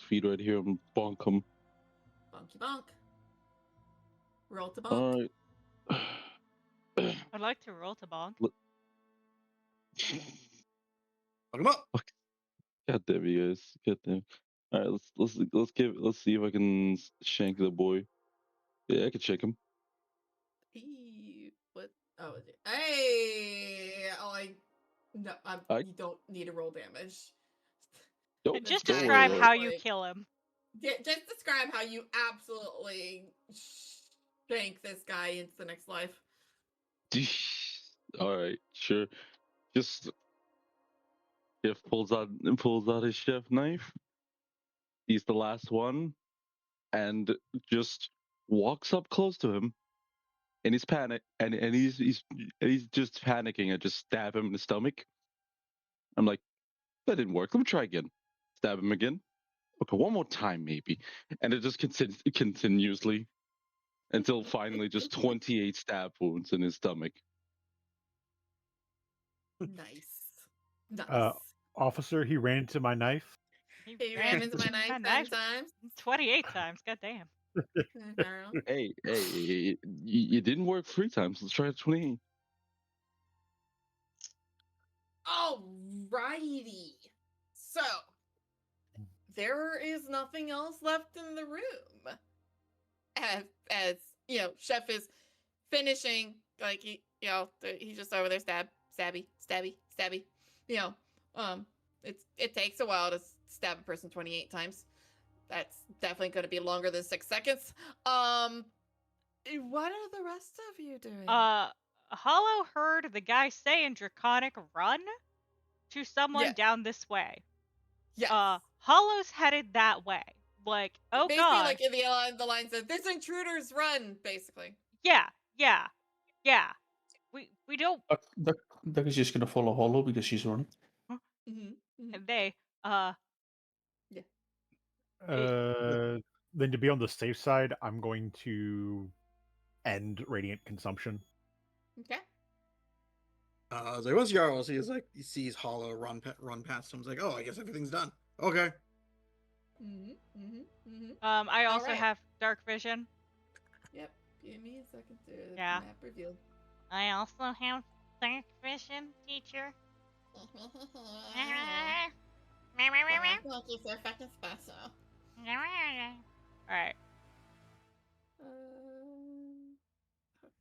Speaker 4: feet right here and bonk him.
Speaker 2: Bonky bonk. Roll to bonk.
Speaker 4: Alright.
Speaker 1: I'd like to roll to bonk.
Speaker 5: Fuck him up.
Speaker 4: God damn you guys. God damn. Alright, let's see if I can shank the boy. Yeah, I can shank him.
Speaker 2: What? Oh, hey! No, you don't need to roll damage.
Speaker 4: Nope,
Speaker 1: Just
Speaker 4: don't
Speaker 1: describe
Speaker 4: worry.
Speaker 1: how you kill him.
Speaker 2: Just describe how you absolutely shank this guy into the next life.
Speaker 4: Alright, sure. Just Chef pulls out his chef knife. He's the last one, and just walks up close to him, and he's he's just panicking. I just stab him in the stomach. I'm like, that didn't work. Let me try again. Stab him again. Okay, one more time maybe, and it just continuously until finally just 28 stab wounds in his stomach.
Speaker 2: Nice.
Speaker 6: Officer, he ran into my knife.
Speaker 2: He ran into my knife 10 times.
Speaker 1: 28 times. God damn.
Speaker 4: Hey, it didn't work 3 times. Let's try it 28.
Speaker 2: Alrighty. So, there is nothing else left in the room. As you know, Chef is finishing, like he's just over there, stabby. It takes a while to stab a person 28 times. That's definitely going to be longer than 6 seconds. What are the rest of you doing?
Speaker 1: Hollow heard the guy say in Draconic, run to someone down this way.
Speaker 2: Yes.
Speaker 1: Hollow's headed that way. Like, oh
Speaker 2: basically,
Speaker 1: god.
Speaker 2: like in the line says, "There's intruders, run!" Basically.
Speaker 1: Yeah. We don't.
Speaker 7: Duck is just gonna follow Hollow because she's running.
Speaker 1: And they,
Speaker 6: Then to be on the safe side, I'm going to end radiant consumption.
Speaker 2: Okay.
Speaker 5: So once Jarl he sees Hollow run past him. He's like, oh, I guess everything's done. Okay.
Speaker 1: I also have dark vision.
Speaker 2: Yep. Give me a second to the
Speaker 1: map
Speaker 2: reveal.
Speaker 1: I also have dark vision, teacher. Alright.
Speaker 2: Oh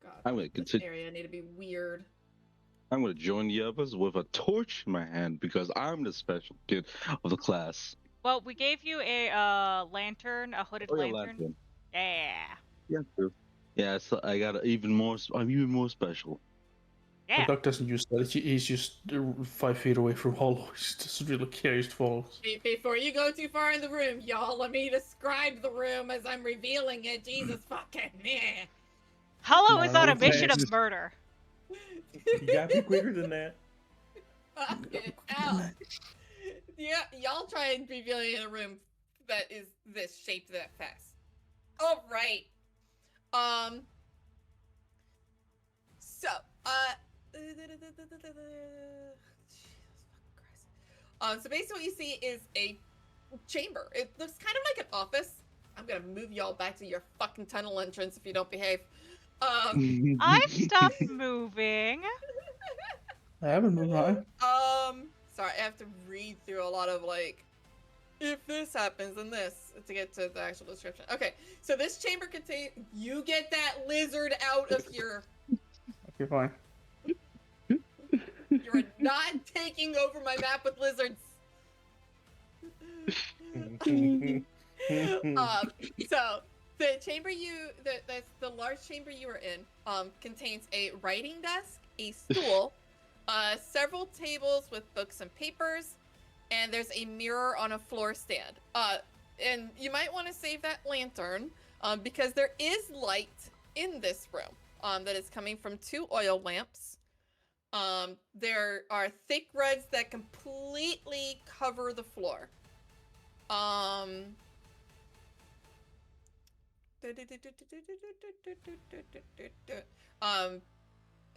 Speaker 2: god.
Speaker 4: I'm gonna continue.
Speaker 2: Area need to be weird.
Speaker 4: I'm gonna join the others with a torch in my hand because I'm the special kid of the class.
Speaker 1: Well, we gave you a lantern, a hooded lantern.
Speaker 4: Lantern.
Speaker 1: Yeah.
Speaker 4: Yeah, true. Yeah, so I got even more. I'm even more special.
Speaker 1: Yeah.
Speaker 7: Doc doesn't use that. He's just 5 feet away from Hollow. He doesn't really care. He just follows.
Speaker 2: Before you go too far in the room, y'all, let me describe the room as I'm revealing it. Jesus fucking yeah.
Speaker 1: Hollow
Speaker 7: No,
Speaker 1: is
Speaker 7: no,
Speaker 1: on a
Speaker 7: no,
Speaker 1: mission
Speaker 7: thanks.
Speaker 1: of murder.
Speaker 3: You gotta be quicker than that.
Speaker 2: Fucking hell. Yeah, y'all try and reveal it in a room that is this shaped that fast. All right. So, so basically what you see is a chamber. It looks kind of like an office. I'm gonna move y'all back to your fucking tunnel entrance if you don't behave.
Speaker 1: I've stopped moving.
Speaker 7: I haven't moved mine.
Speaker 2: Sorry, I have to read through a lot of like, if this happens and this to get to the actual description. Okay, so this chamber contains. You get that lizard out of here.
Speaker 7: Okay, fine.
Speaker 2: You are not taking over my map with lizards. So the chamber the large chamber you are in contains a writing desk, a stool, several tables with books and papers, and there's a mirror on a floor stand. And you might want to save that lantern because there is light in this room that is coming from 2 oil lamps. There are thick reds that completely cover the floor.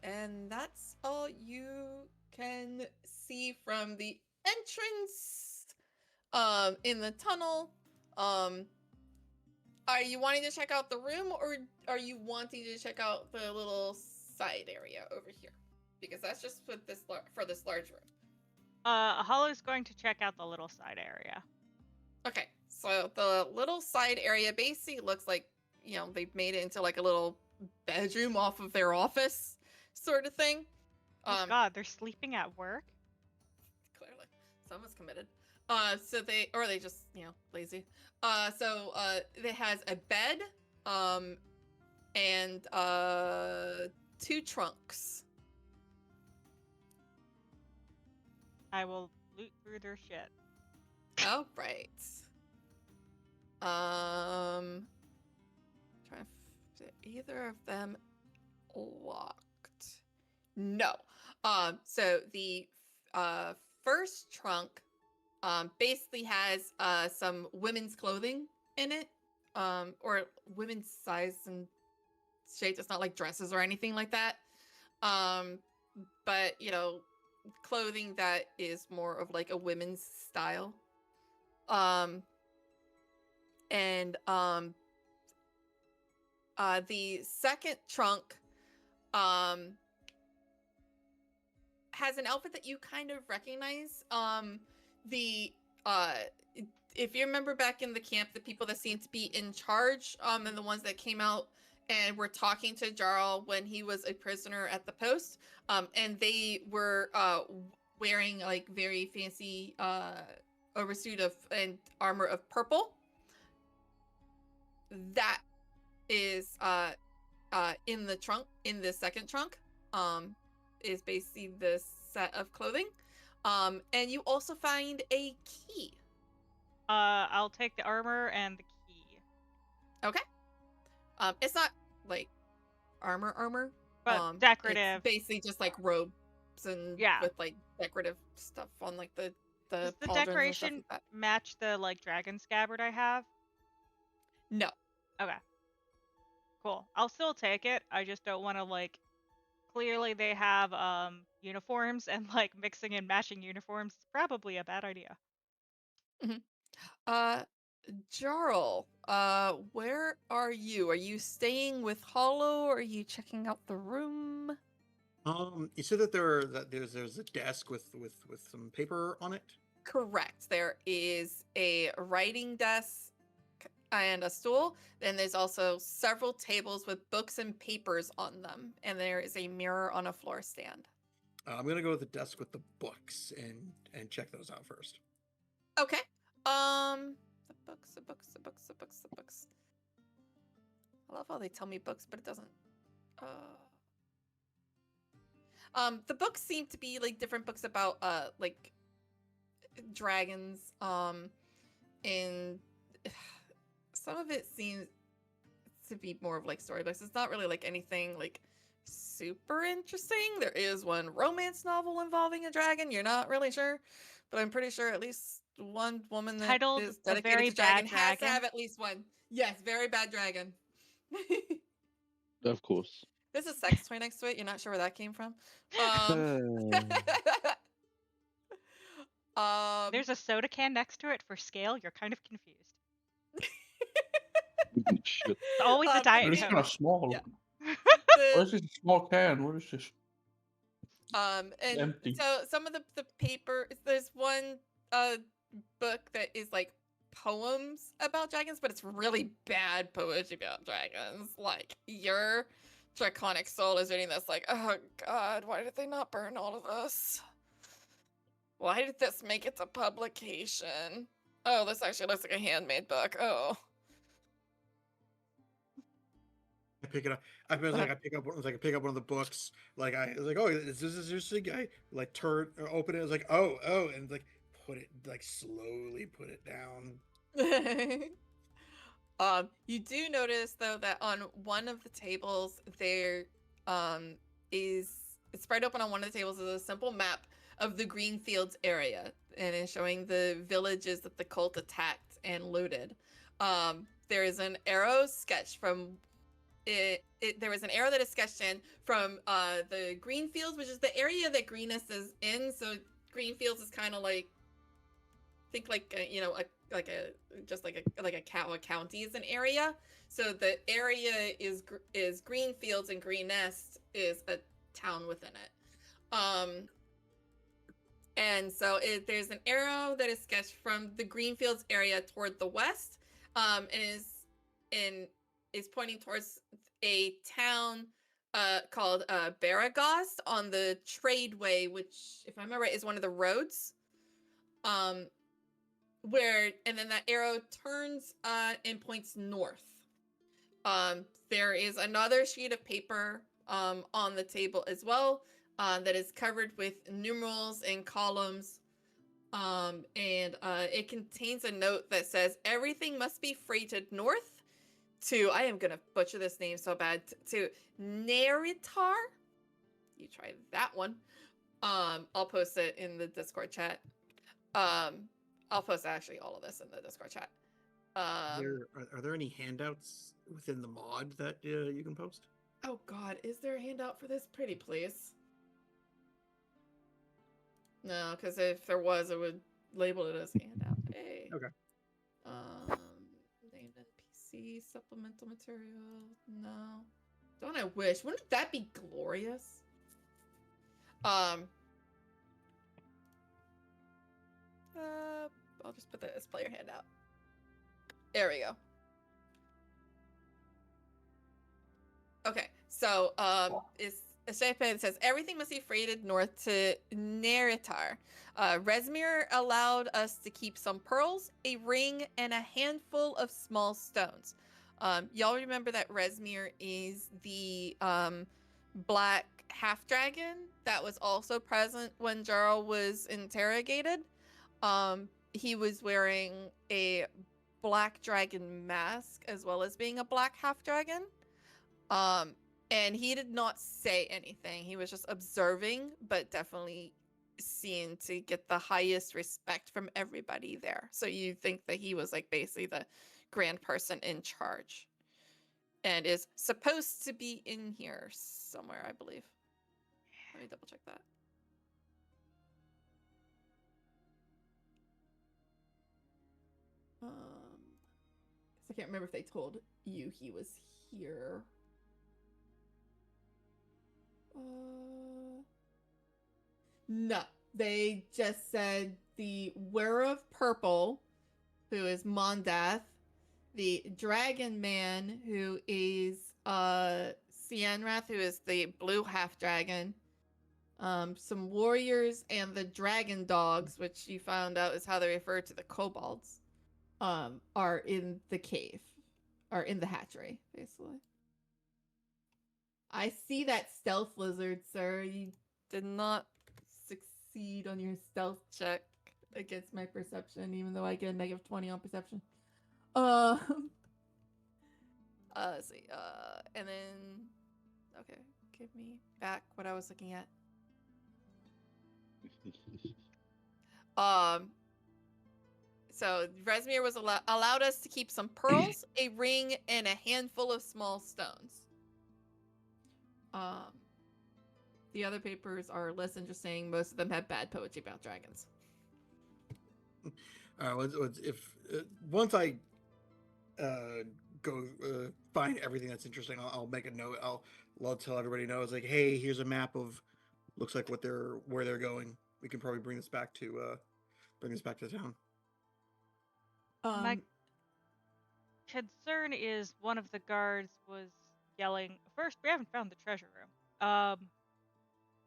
Speaker 2: And that's all you can see from the entrance in the tunnel. Are you wanting to check out the room, or are you wanting to check out the little side area over here? Because that's just for this large room.
Speaker 1: Hollow's going to check out the little side area.
Speaker 2: Okay, so the little side area basically looks like, you know, they've made it into like a little bedroom off of their office sort of thing.
Speaker 1: Oh God, they're sleeping at work?
Speaker 2: Clearly. Someone's committed. So they just, you know, lazy. So it has a bed, and 2 trunks.
Speaker 1: I will loot through their shit.
Speaker 2: Oh, right. Trying to either of them locked? No. So the first trunk basically has some women's clothing in it, or women's size and shape. It's not like dresses or anything like that. But you know, clothing that is more of like a women's style. The second trunk has an outfit that you kind of recognize. If you remember back in the camp, the people that seemed to be in charge, and the ones that came out and were talking to Jarl when he was a prisoner at the post, and they were wearing like very fancy oversuit and armor of purple. That is in the trunk, in the second trunk, is basically the set of clothing. And you also find a key.
Speaker 1: I'll take the armor and the key.
Speaker 2: Okay. It's not like armor,
Speaker 1: but decorative.
Speaker 2: It's basically just like robes and with like decorative stuff on like the
Speaker 1: Does the decoration like match the like dragon scabbard I have?
Speaker 2: No.
Speaker 1: Okay. Cool. I'll still take it. I just don't want to like. Clearly, they have uniforms, and like mixing and matching uniforms is probably a bad idea.
Speaker 2: Mm-hmm. Jarl, where are you? Are you staying with Hollow, or are you checking out the room?
Speaker 5: You said that there's a desk with some paper on it.
Speaker 2: Correct. There is a writing desk and a stool. Then there's also several tables with books and papers on them, and there is a mirror on a floor stand.
Speaker 5: I'm gonna go to the desk with the books and check those out first. The books.
Speaker 2: I love how they tell me books, but it doesn't. The books seem to be like different books about like dragons. And some of it seems to be more of like storybooks. It's not really like anything like super interesting. There is one romance novel involving a dragon. You're not really sure, but I'm pretty sure at least one woman that
Speaker 1: Titled
Speaker 2: is
Speaker 1: A
Speaker 2: dedicated
Speaker 1: Very
Speaker 2: to dragon
Speaker 1: Bad
Speaker 2: has to
Speaker 1: Dragon.
Speaker 2: have at least one. Yes, very bad dragon.
Speaker 4: Of course.
Speaker 2: There's a sex toy next to it. You're not sure where that came from.
Speaker 1: There's a soda can next to it for scale. You're kind of confused.
Speaker 4: Shit.
Speaker 1: It's always a Diet
Speaker 7: It's
Speaker 1: Coke.
Speaker 7: kind of small.
Speaker 2: Yeah.
Speaker 7: What is this small can? What is this?
Speaker 2: And
Speaker 7: Empty.
Speaker 2: so some of the paper, there's one book that is like poems about dragons, but it's really bad poetry about dragons. Like your draconic soul is reading this like, oh god, why did they not burn all of this? Why did this make it to publication? Oh, this actually looks like a handmade book. Oh.
Speaker 5: I pick it up. I was like, I pick up one of the books. Like I was like, oh, is this your guy? Like turn or open it. I was like, oh, and like put it like slowly put it down.
Speaker 2: You do notice though that on one of the tables there is spread open on one of the tables is a simple map of the Greenfields area, and it's showing the villages that the cult attacked and looted. There is an arrow sketched from it. There was an arrow that is sketched in from the Greenfields, which is the area that Greenest is in. So Greenfields is kind of like, think like a county is an area. So the area is Greenfields, and Green Nest is a town within it. And so there's an arrow that is sketched from the Greenfields area toward the west, and is pointing towards a town called Baragast on the Tradeway, which, if I remember right, is one of the roads. And then that arrow turns and points north. There is another sheet of paper on the table as well that is covered with numerals and columns. And it contains a note that says everything must be freighted north to, I am gonna butcher this name so bad, to Neritar. You try that one. I'll post it in the Discord chat. I'll post actually all of this in the Discord chat.
Speaker 5: Are there any handouts within the mod that you can post?
Speaker 2: Oh god, is there a handout for this? Pretty please. No, because if there was, I would label it as handout. Hey.
Speaker 5: Okay.
Speaker 2: Named NPC, supplemental material. No. Don't I wish? Wouldn't that be glorious? I'll just put that as player handout. There we go. Okay, so it's a shape that says everything must be freighted north to Neritar. Resmir allowed us to keep some pearls, a ring, and a handful of small stones. Y'all remember that Resmir is the black half dragon that was also present when Jarl was interrogated. He was wearing a black dragon mask as well as being a black half dragon. And he did not say anything. He was just observing, but definitely seen to get the highest respect from everybody there. So you think that he was like basically the grand person in charge, and is supposed to be in here somewhere, I believe. Let me double check that. I can't remember if they told you he was here. No, they just said the wearer of purple, who is Mondath, the dragon man, who is Cianrath, who is the blue half dragon, some warriors, and the dragon dogs, which you found out is how they refer to the kobolds, are in the cave, are in the hatchery, basically. I see that stealth lizard, sir. You did not succeed on your stealth check against my perception, even though I get a -20 on perception. Let's see. And then, okay, give me back what I was looking at. So Rezmir was allowed us to keep some pearls, a ring, and a handful of small stones. The other papers are less interesting. Most of them have bad poetry about dragons.
Speaker 5: Once I go find everything that's interesting, I'll make a note. I'll tell everybody know. It's like, hey, here's a map of looks like where they're going. We can probably bring this back to town.
Speaker 1: My concern is one of the guards was yelling. First, we haven't found the treasure room.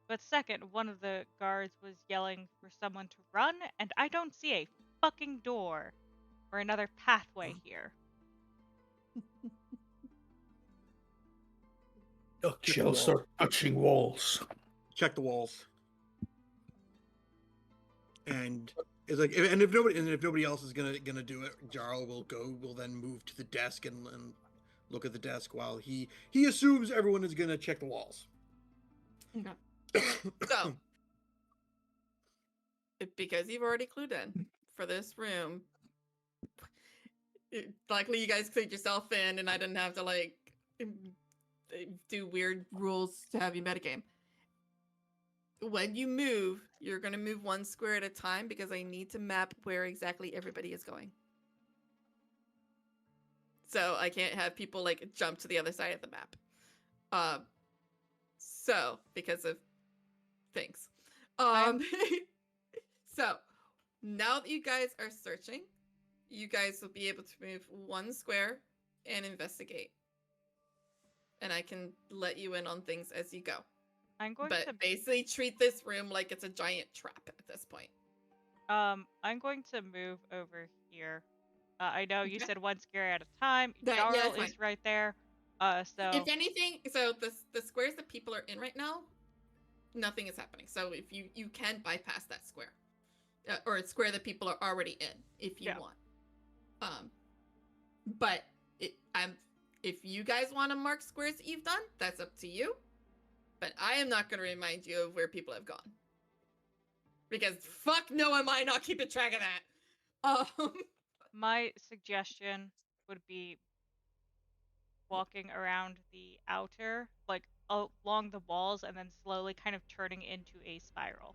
Speaker 1: But second, one of the guards was yelling for someone to run, and I don't see a fucking door or another pathway here.
Speaker 7: She'll start touching walls.
Speaker 5: Check the walls. And it's like, and if nobody else is gonna do it, Jarl will then move to the desk and look at the desk while he assumes everyone is gonna check the walls.
Speaker 2: Okay. So, because you've already clued in for this room, likely you guys clued yourself in, and I didn't have to like do weird rules to have you metagame. When you move, you're going to move 1 square at a time because I need to map where exactly everybody is going. So I can't have people like jump to the other side of the map. So because of things. So now that you guys are searching, you guys will be able to move 1 square and investigate. And I can let you in on things as you go.
Speaker 1: I'm going
Speaker 2: to basically treat this room like it's a giant trap at this point.
Speaker 1: I'm going to move over here. I know you said 1 square at a time. Jarl is right there. So
Speaker 2: if anything, so the squares that people are in right now, nothing is happening. So if you can bypass that square, or a square that people are already in, if you want. But if you guys want to mark squares that you've done, that's up to you. But I am not going to remind you of where people have gone. Because fuck no, am I not keeping track of that.
Speaker 1: My suggestion would be walking around the outer, like along the walls, and then slowly kind of turning into a spiral.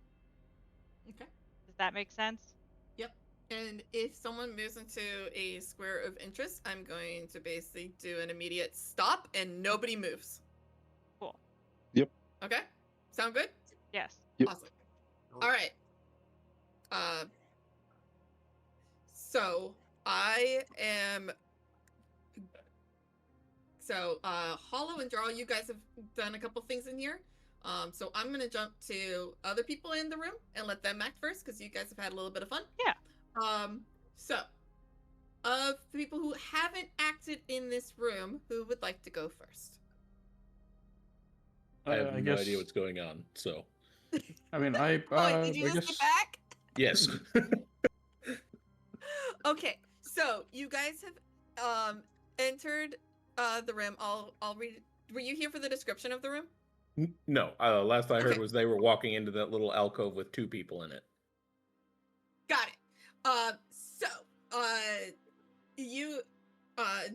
Speaker 2: Okay.
Speaker 1: Does that make sense?
Speaker 2: Yep. And if someone moves into a square of interest, I'm going to basically do an immediate stop and nobody moves.
Speaker 1: Cool.
Speaker 4: Yep.
Speaker 2: Okay. Sound good?
Speaker 1: Yes.
Speaker 4: Yep.
Speaker 2: Awesome. All right. So I am. So Hollow and Jarl, you guys have done a couple things in here. So I'm gonna jump to other people in the room and let them act first because you guys have had a little bit of fun.
Speaker 1: Yeah.
Speaker 2: So of the people who haven't acted in this room, who would like to go first?
Speaker 3: I have no idea what's going on, so.
Speaker 7: I mean,
Speaker 2: did you just get back?
Speaker 3: Yes.
Speaker 2: Okay, so you guys have entered the room. I'll read. Were you here for the description of the room?
Speaker 3: No. Last I heard was they were walking into that little alcove with 2 people in it.
Speaker 2: Got it.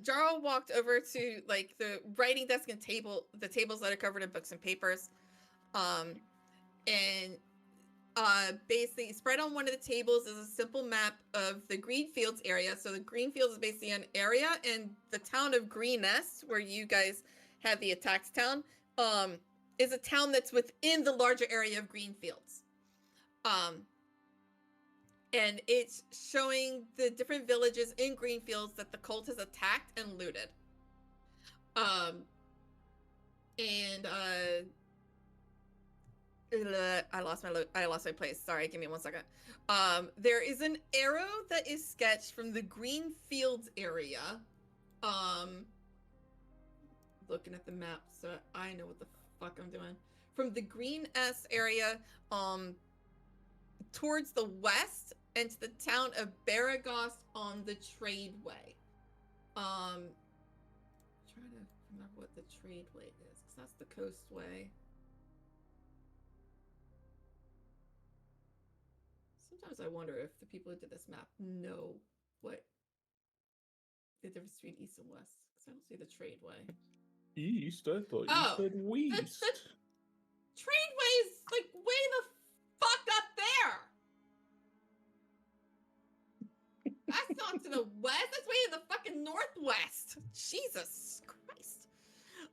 Speaker 2: Jarl walked over to like the writing desk and the tables that are covered in books and papers, and basically spread on one of the tables is a simple map of the Greenfields area. So the Greenfields is basically an area, and the town of Green Nest, where you guys had the attacked town, is a town that's within the larger area of Greenfields. And it's showing the different villages in Greenfields that the cult has attacked and looted. I lost my place. Sorry, give me 1 second. There is an arrow that is sketched from the Greenfields area Looking at the map so I know what the fuck I'm doing. From the green S area, towards the west and to the town of Baragos on the Tradeway. Trying to remember what the Tradeway is, because that's the coastway. Sometimes I wonder if the people who did this map know what the difference between east and west, because I don't see the Tradeway.
Speaker 3: East? I thought you said west.
Speaker 2: The Tradeway is like way the fuck up there. That's not to the west. That's way in the fucking northwest. Jesus Christ.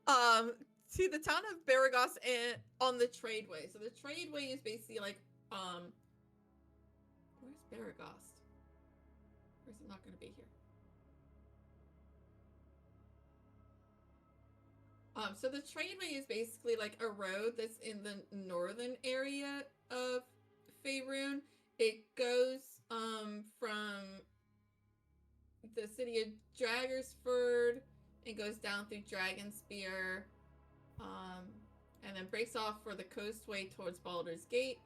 Speaker 2: To the town of Baragos and on the Tradeway. So the Tradeway is basically like where's Baragos? Or is it not going to be here? So the Tradeway is basically like a road that's in the northern area of Faerun. It goes from the city of Dragersford and goes down through Dragonspear, and then breaks off for the coastway towards Baldur's Gate.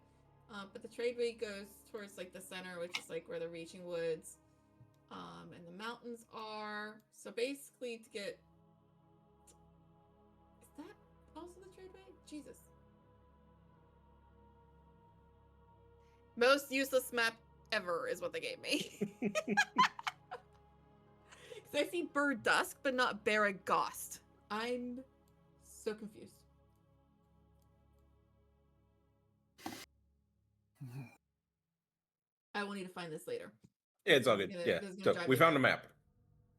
Speaker 2: But the Tradeway goes towards like the center, which is like where the Reaching Woods and the mountains are. So basically to get... Is that also the Tradeway? Jesus. Most useless map ever is what they gave me. Because I see Bird Dusk, but not Baragos. I'm so confused. I will need to find this later.
Speaker 3: Yeah, it's all good. So we found a map.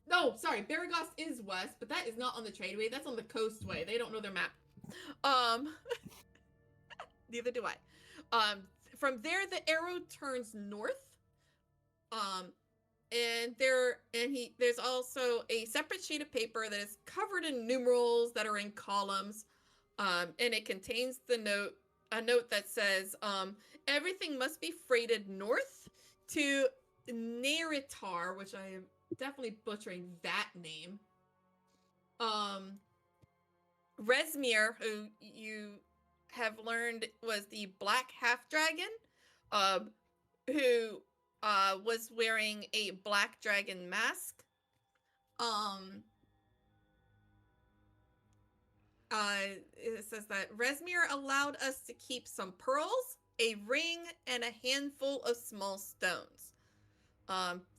Speaker 2: No, sorry, Baragos is west, but that is not on the Tradeway. That's on the coastway. They don't know their map. Neither do I. From there, the arrow turns north. And there's also a separate sheet of paper that is covered in numerals that are in columns. And it contains a note that says, everything must be freighted north to Neritar, which I am definitely butchering that name. Resmir, who you have learned was the black half dragon, who was wearing a black dragon mask. It says that Resmir allowed us to keep some pearls, a ring, and a handful of small stones.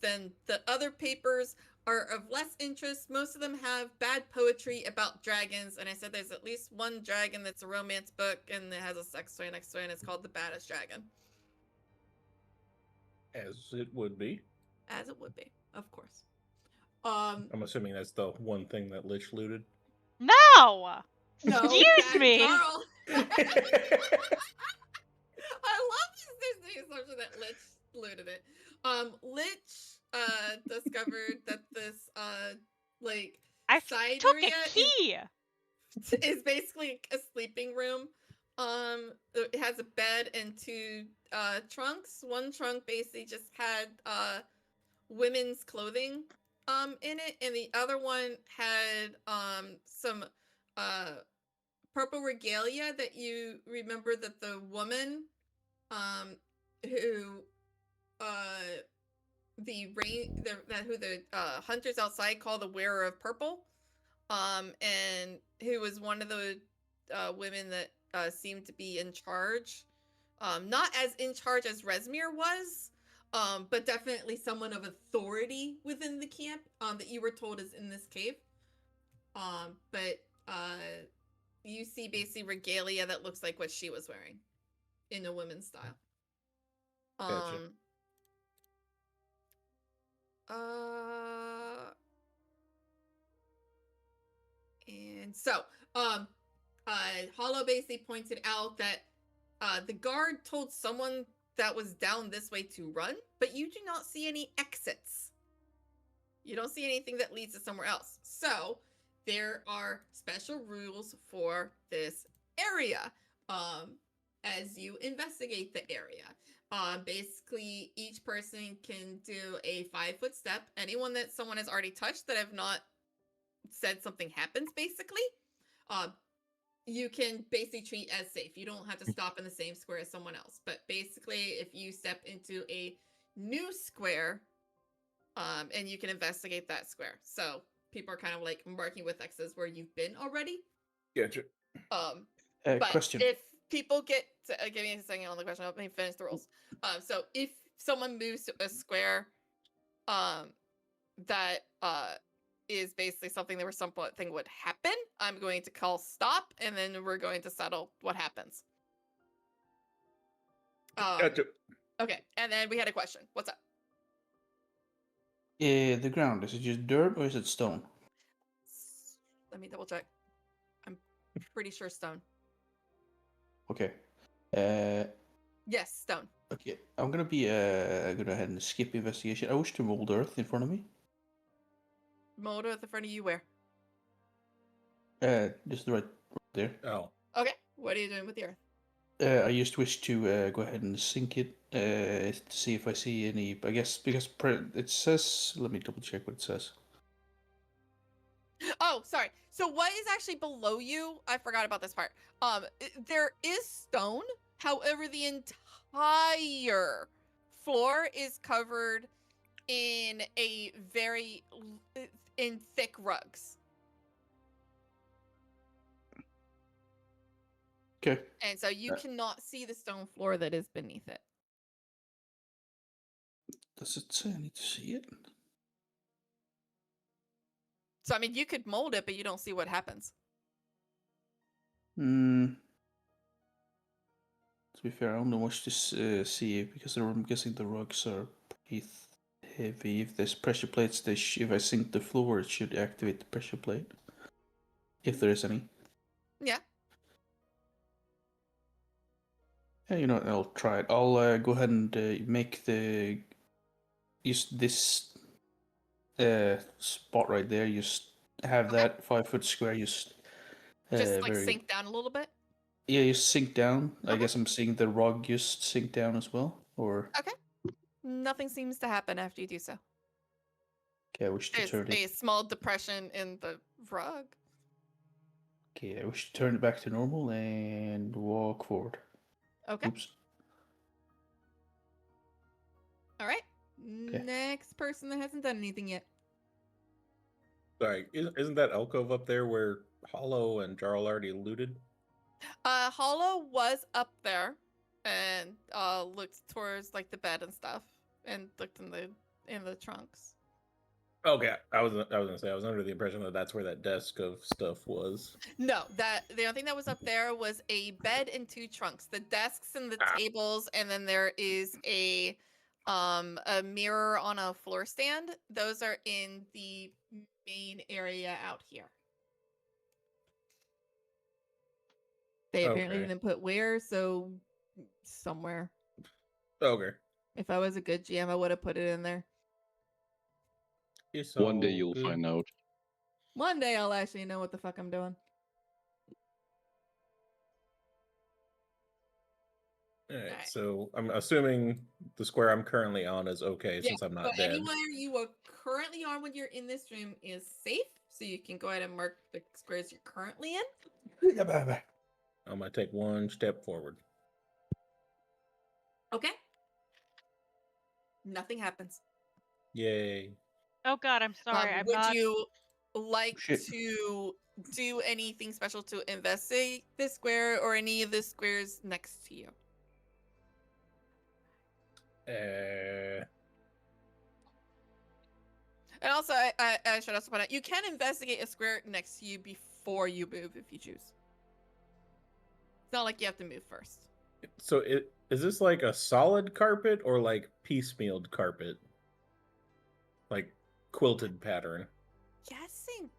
Speaker 2: Then the other papers are of less interest. Most of them have bad poetry about dragons, and I said there's at least one dragon that's a romance book, and it has a sex toy next to it, and it's called The Baddest Dragon.
Speaker 3: As it would be.
Speaker 2: As it would be, of course.
Speaker 3: I'm assuming that's the one thing that Lich looted.
Speaker 1: No!
Speaker 2: No,
Speaker 1: Excuse me!
Speaker 2: Carl. I love this assumption that Lich looted it. Lich discovered that this
Speaker 1: I took a key
Speaker 2: is basically a sleeping room. It has a bed and two trunks. One trunk basically just had women's clothing in it, and the other one had some purple regalia that you remember that the woman who the hunters outside call the wearer of purple, and who was one of the women that seemed to be in charge, not as in charge as Resmir was, but definitely someone of authority within the camp, that you were told is in this cave. But you see basically regalia that looks like what she was wearing in a women's style.
Speaker 3: Gotcha.
Speaker 2: And so, Hollow basically pointed out that the guard told someone that was down this way to run, but you do not see any exits. You don't see anything that leads to somewhere else. So, there are special rules for this area as you investigate the area. Basically, each person can do a 5-foot step. Anyone that someone has already touched that have not said something happens, basically, you can basically treat as safe. You don't have to stop in the same square as someone else. But basically, if you step into a new square, and you can investigate that square. So people are kind of like marking with X's where you've been already.
Speaker 3: Gotcha.
Speaker 2: But
Speaker 7: Question.
Speaker 2: if people get to, give me a second on the question, let me finish the rules. So if someone moves to a square, that is basically something that where something would happen, I'm going to call stop, and then we're going to settle what happens.
Speaker 3: Gotcha.
Speaker 2: Okay, and then we had a question. What's up?
Speaker 7: The ground, is it just dirt or is it stone?
Speaker 2: Let me double check. I'm pretty sure stone.
Speaker 7: Okay.
Speaker 2: Yes, stone.
Speaker 7: Okay, I'm gonna be go ahead and skip investigation. I wish to mold earth in front of me.
Speaker 2: Mold earth in front of you where?
Speaker 7: Just right there.
Speaker 3: Oh.
Speaker 2: Okay, what are you doing with the earth?
Speaker 7: I just wish to go ahead and sink it to see if I see any. I guess because it says. Let me double check what it says.
Speaker 2: Oh, sorry. So what is actually below you? I forgot about this part. There is stone. However, the entire floor is covered in in thick rugs.
Speaker 7: Okay.
Speaker 2: And so you cannot see the stone floor that is beneath it.
Speaker 7: Does it say I need to see it?
Speaker 2: So, I mean, you could mold it, but you don't see what happens.
Speaker 7: To be fair, I only watch this see it because I'm guessing the rugs are pretty heavy. If there's pressure plates, if I sink the floor, it should activate the pressure plate. If there is any.
Speaker 2: Yeah.
Speaker 7: Yeah, you know what, I'll try it. I'll go ahead and make use this spot right there. Just have that 5 foot square. Just
Speaker 2: like sink down a little bit.
Speaker 7: Yeah, just sink down. I guess I'm seeing the rug just sink down as well, or
Speaker 2: okay. Nothing seems to happen after you do so.
Speaker 7: Okay, I wish to
Speaker 2: There's
Speaker 7: turn it.
Speaker 2: a small depression in the rug.
Speaker 7: Okay, I wish to turn it back to normal and walk forward.
Speaker 2: Okay.
Speaker 7: Oops.
Speaker 2: All right. Okay. Next person that hasn't done anything yet.
Speaker 3: Sorry, isn't that alcove up there where Hollow and Jarl already looted?
Speaker 2: Hollow was up there and looked towards like the bed and stuff, and looked in the trunks.
Speaker 3: Okay, I was gonna say I was under the impression that that's where that desk of stuff was.
Speaker 2: No, the only thing that was up there was a bed and 2 trunks, the desks and the tables, and then there is a mirror on a floor stand. Those are in the main area out here. They apparently didn't put where, so somewhere.
Speaker 3: Okay.
Speaker 2: If I was a good GM, I would have put it in there.
Speaker 4: One day you'll find out.
Speaker 2: One day I'll actually know what the fuck I'm doing.
Speaker 3: All right, so I'm assuming the square I'm currently on is okay since I'm not dead.
Speaker 2: Anywhere you are currently on when you're in this room is safe, so you can go ahead and mark the squares you're currently in.
Speaker 3: I'm gonna take one step forward.
Speaker 2: Okay. Nothing happens.
Speaker 3: Yay.
Speaker 1: Oh god, I'm sorry.
Speaker 2: Would you like to do anything special to investigate this square or any of the squares next to you? And also, I should also point out, you can investigate a square next to you before you move if you choose. It's not like you have to move first.
Speaker 3: So is this like a solid carpet or like piecemealed carpet? Like quilted pattern?
Speaker 2: Guessing.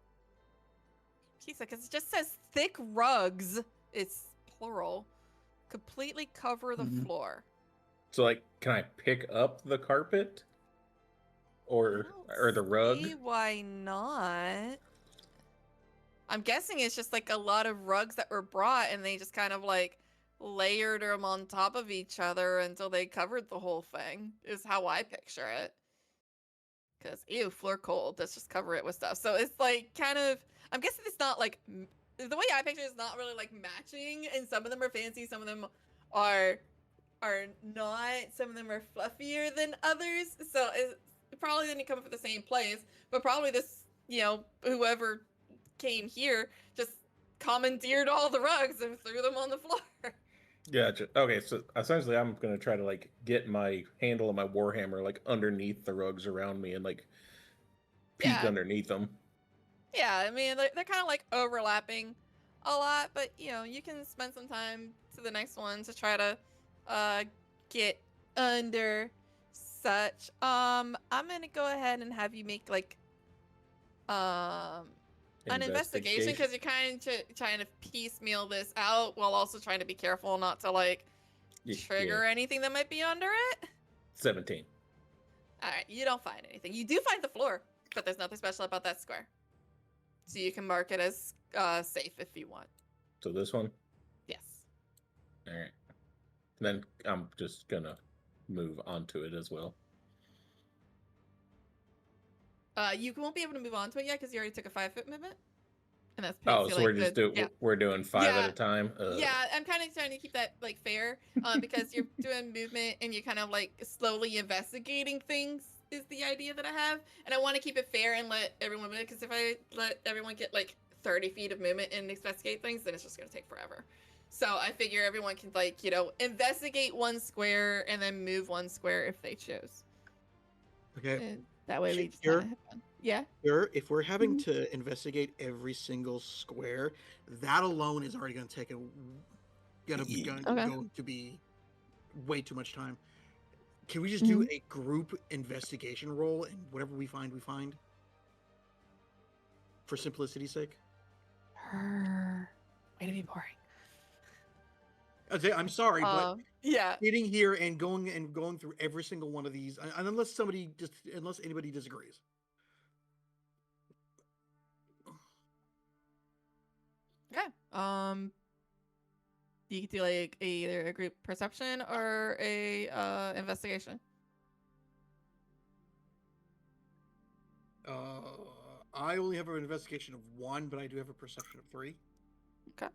Speaker 2: Because it just says thick rugs, it's plural, completely cover the floor.
Speaker 3: So like, can I pick up the carpet? Or the rug?
Speaker 2: Why not? I'm guessing it's just like a lot of rugs that were brought and they just kind of like layered them on top of each other until they covered the whole thing, is how I picture it. Because, ew, floor cold. Let's just cover it with stuff. So it's like kind of, I'm guessing it's not like, the way I picture it is not really like matching. And some of them are fancy, some of them are not. Some of them are fluffier than others. So it probably didn't come from the same place, but probably this, whoever came here just commandeered all the rugs and threw them on the floor.
Speaker 3: Gotcha. Okay, so essentially I'm gonna try to like get my handle of my warhammer like underneath the rugs around me and like peek underneath them.
Speaker 2: Yeah, I mean they're kind of like overlapping a lot, but you can spend some time to the next one to try to get under such. I'm gonna go ahead and have you make like an investigation, because you're kind of trying to piecemeal this out while also trying to be careful not to like trigger anything that might be under it.
Speaker 3: 17.
Speaker 2: All right, you don't find anything. You do find the floor, but there's nothing special about that square, so you can mark it as safe if you want.
Speaker 3: So this one?
Speaker 2: Yes.
Speaker 3: All right. Then I'm just gonna move onto it as well.
Speaker 2: You won't be able to move on to it yet because you already took a 5-foot movement, and that's
Speaker 3: so like we're doing 5 at a time.
Speaker 2: Yeah, I'm kind of trying to keep that like fair, because you're doing movement and you're kind of like slowly investigating things is the idea that I have, and I want to keep it fair and let everyone move, because if I let everyone get like 30 feet of movement and investigate things, then it's just gonna take forever. So I figure everyone can like investigate one square and then move one square if they choose.
Speaker 5: Okay.
Speaker 2: And that way we just yeah.
Speaker 5: Here, if we're having to investigate every single square, that alone is already going to take going to be way too much time. Can we just do a group investigation roll, and whatever we find, for simplicity's sake?
Speaker 2: Way to be boring.
Speaker 5: I'm sorry, but
Speaker 2: yeah,
Speaker 5: sitting here and going through every single one of these, and unless anybody disagrees.
Speaker 2: Okay. You can do like either a group perception or a investigation.
Speaker 5: I only have an investigation of 1, but I do have a perception of 3.
Speaker 2: Okay.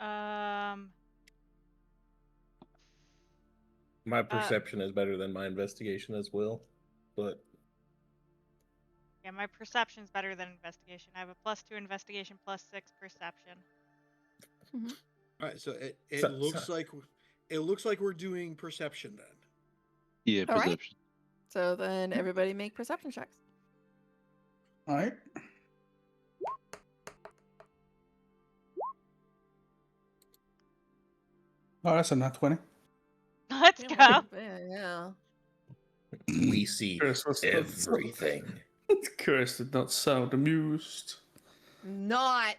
Speaker 3: My perception is better than my investigation as well, but
Speaker 1: yeah, my perception's better than investigation. I have a +2 investigation, +6 perception.
Speaker 2: Mm-hmm.
Speaker 5: All right, so it looks like we're doing perception then.
Speaker 4: Yeah, perception.
Speaker 2: Right. So then everybody make perception checks.
Speaker 7: All right. Oh, that's a nat 20.
Speaker 1: Let's go.
Speaker 2: Yeah.
Speaker 3: we see everything.
Speaker 7: Curse did not sound amused.
Speaker 2: Not.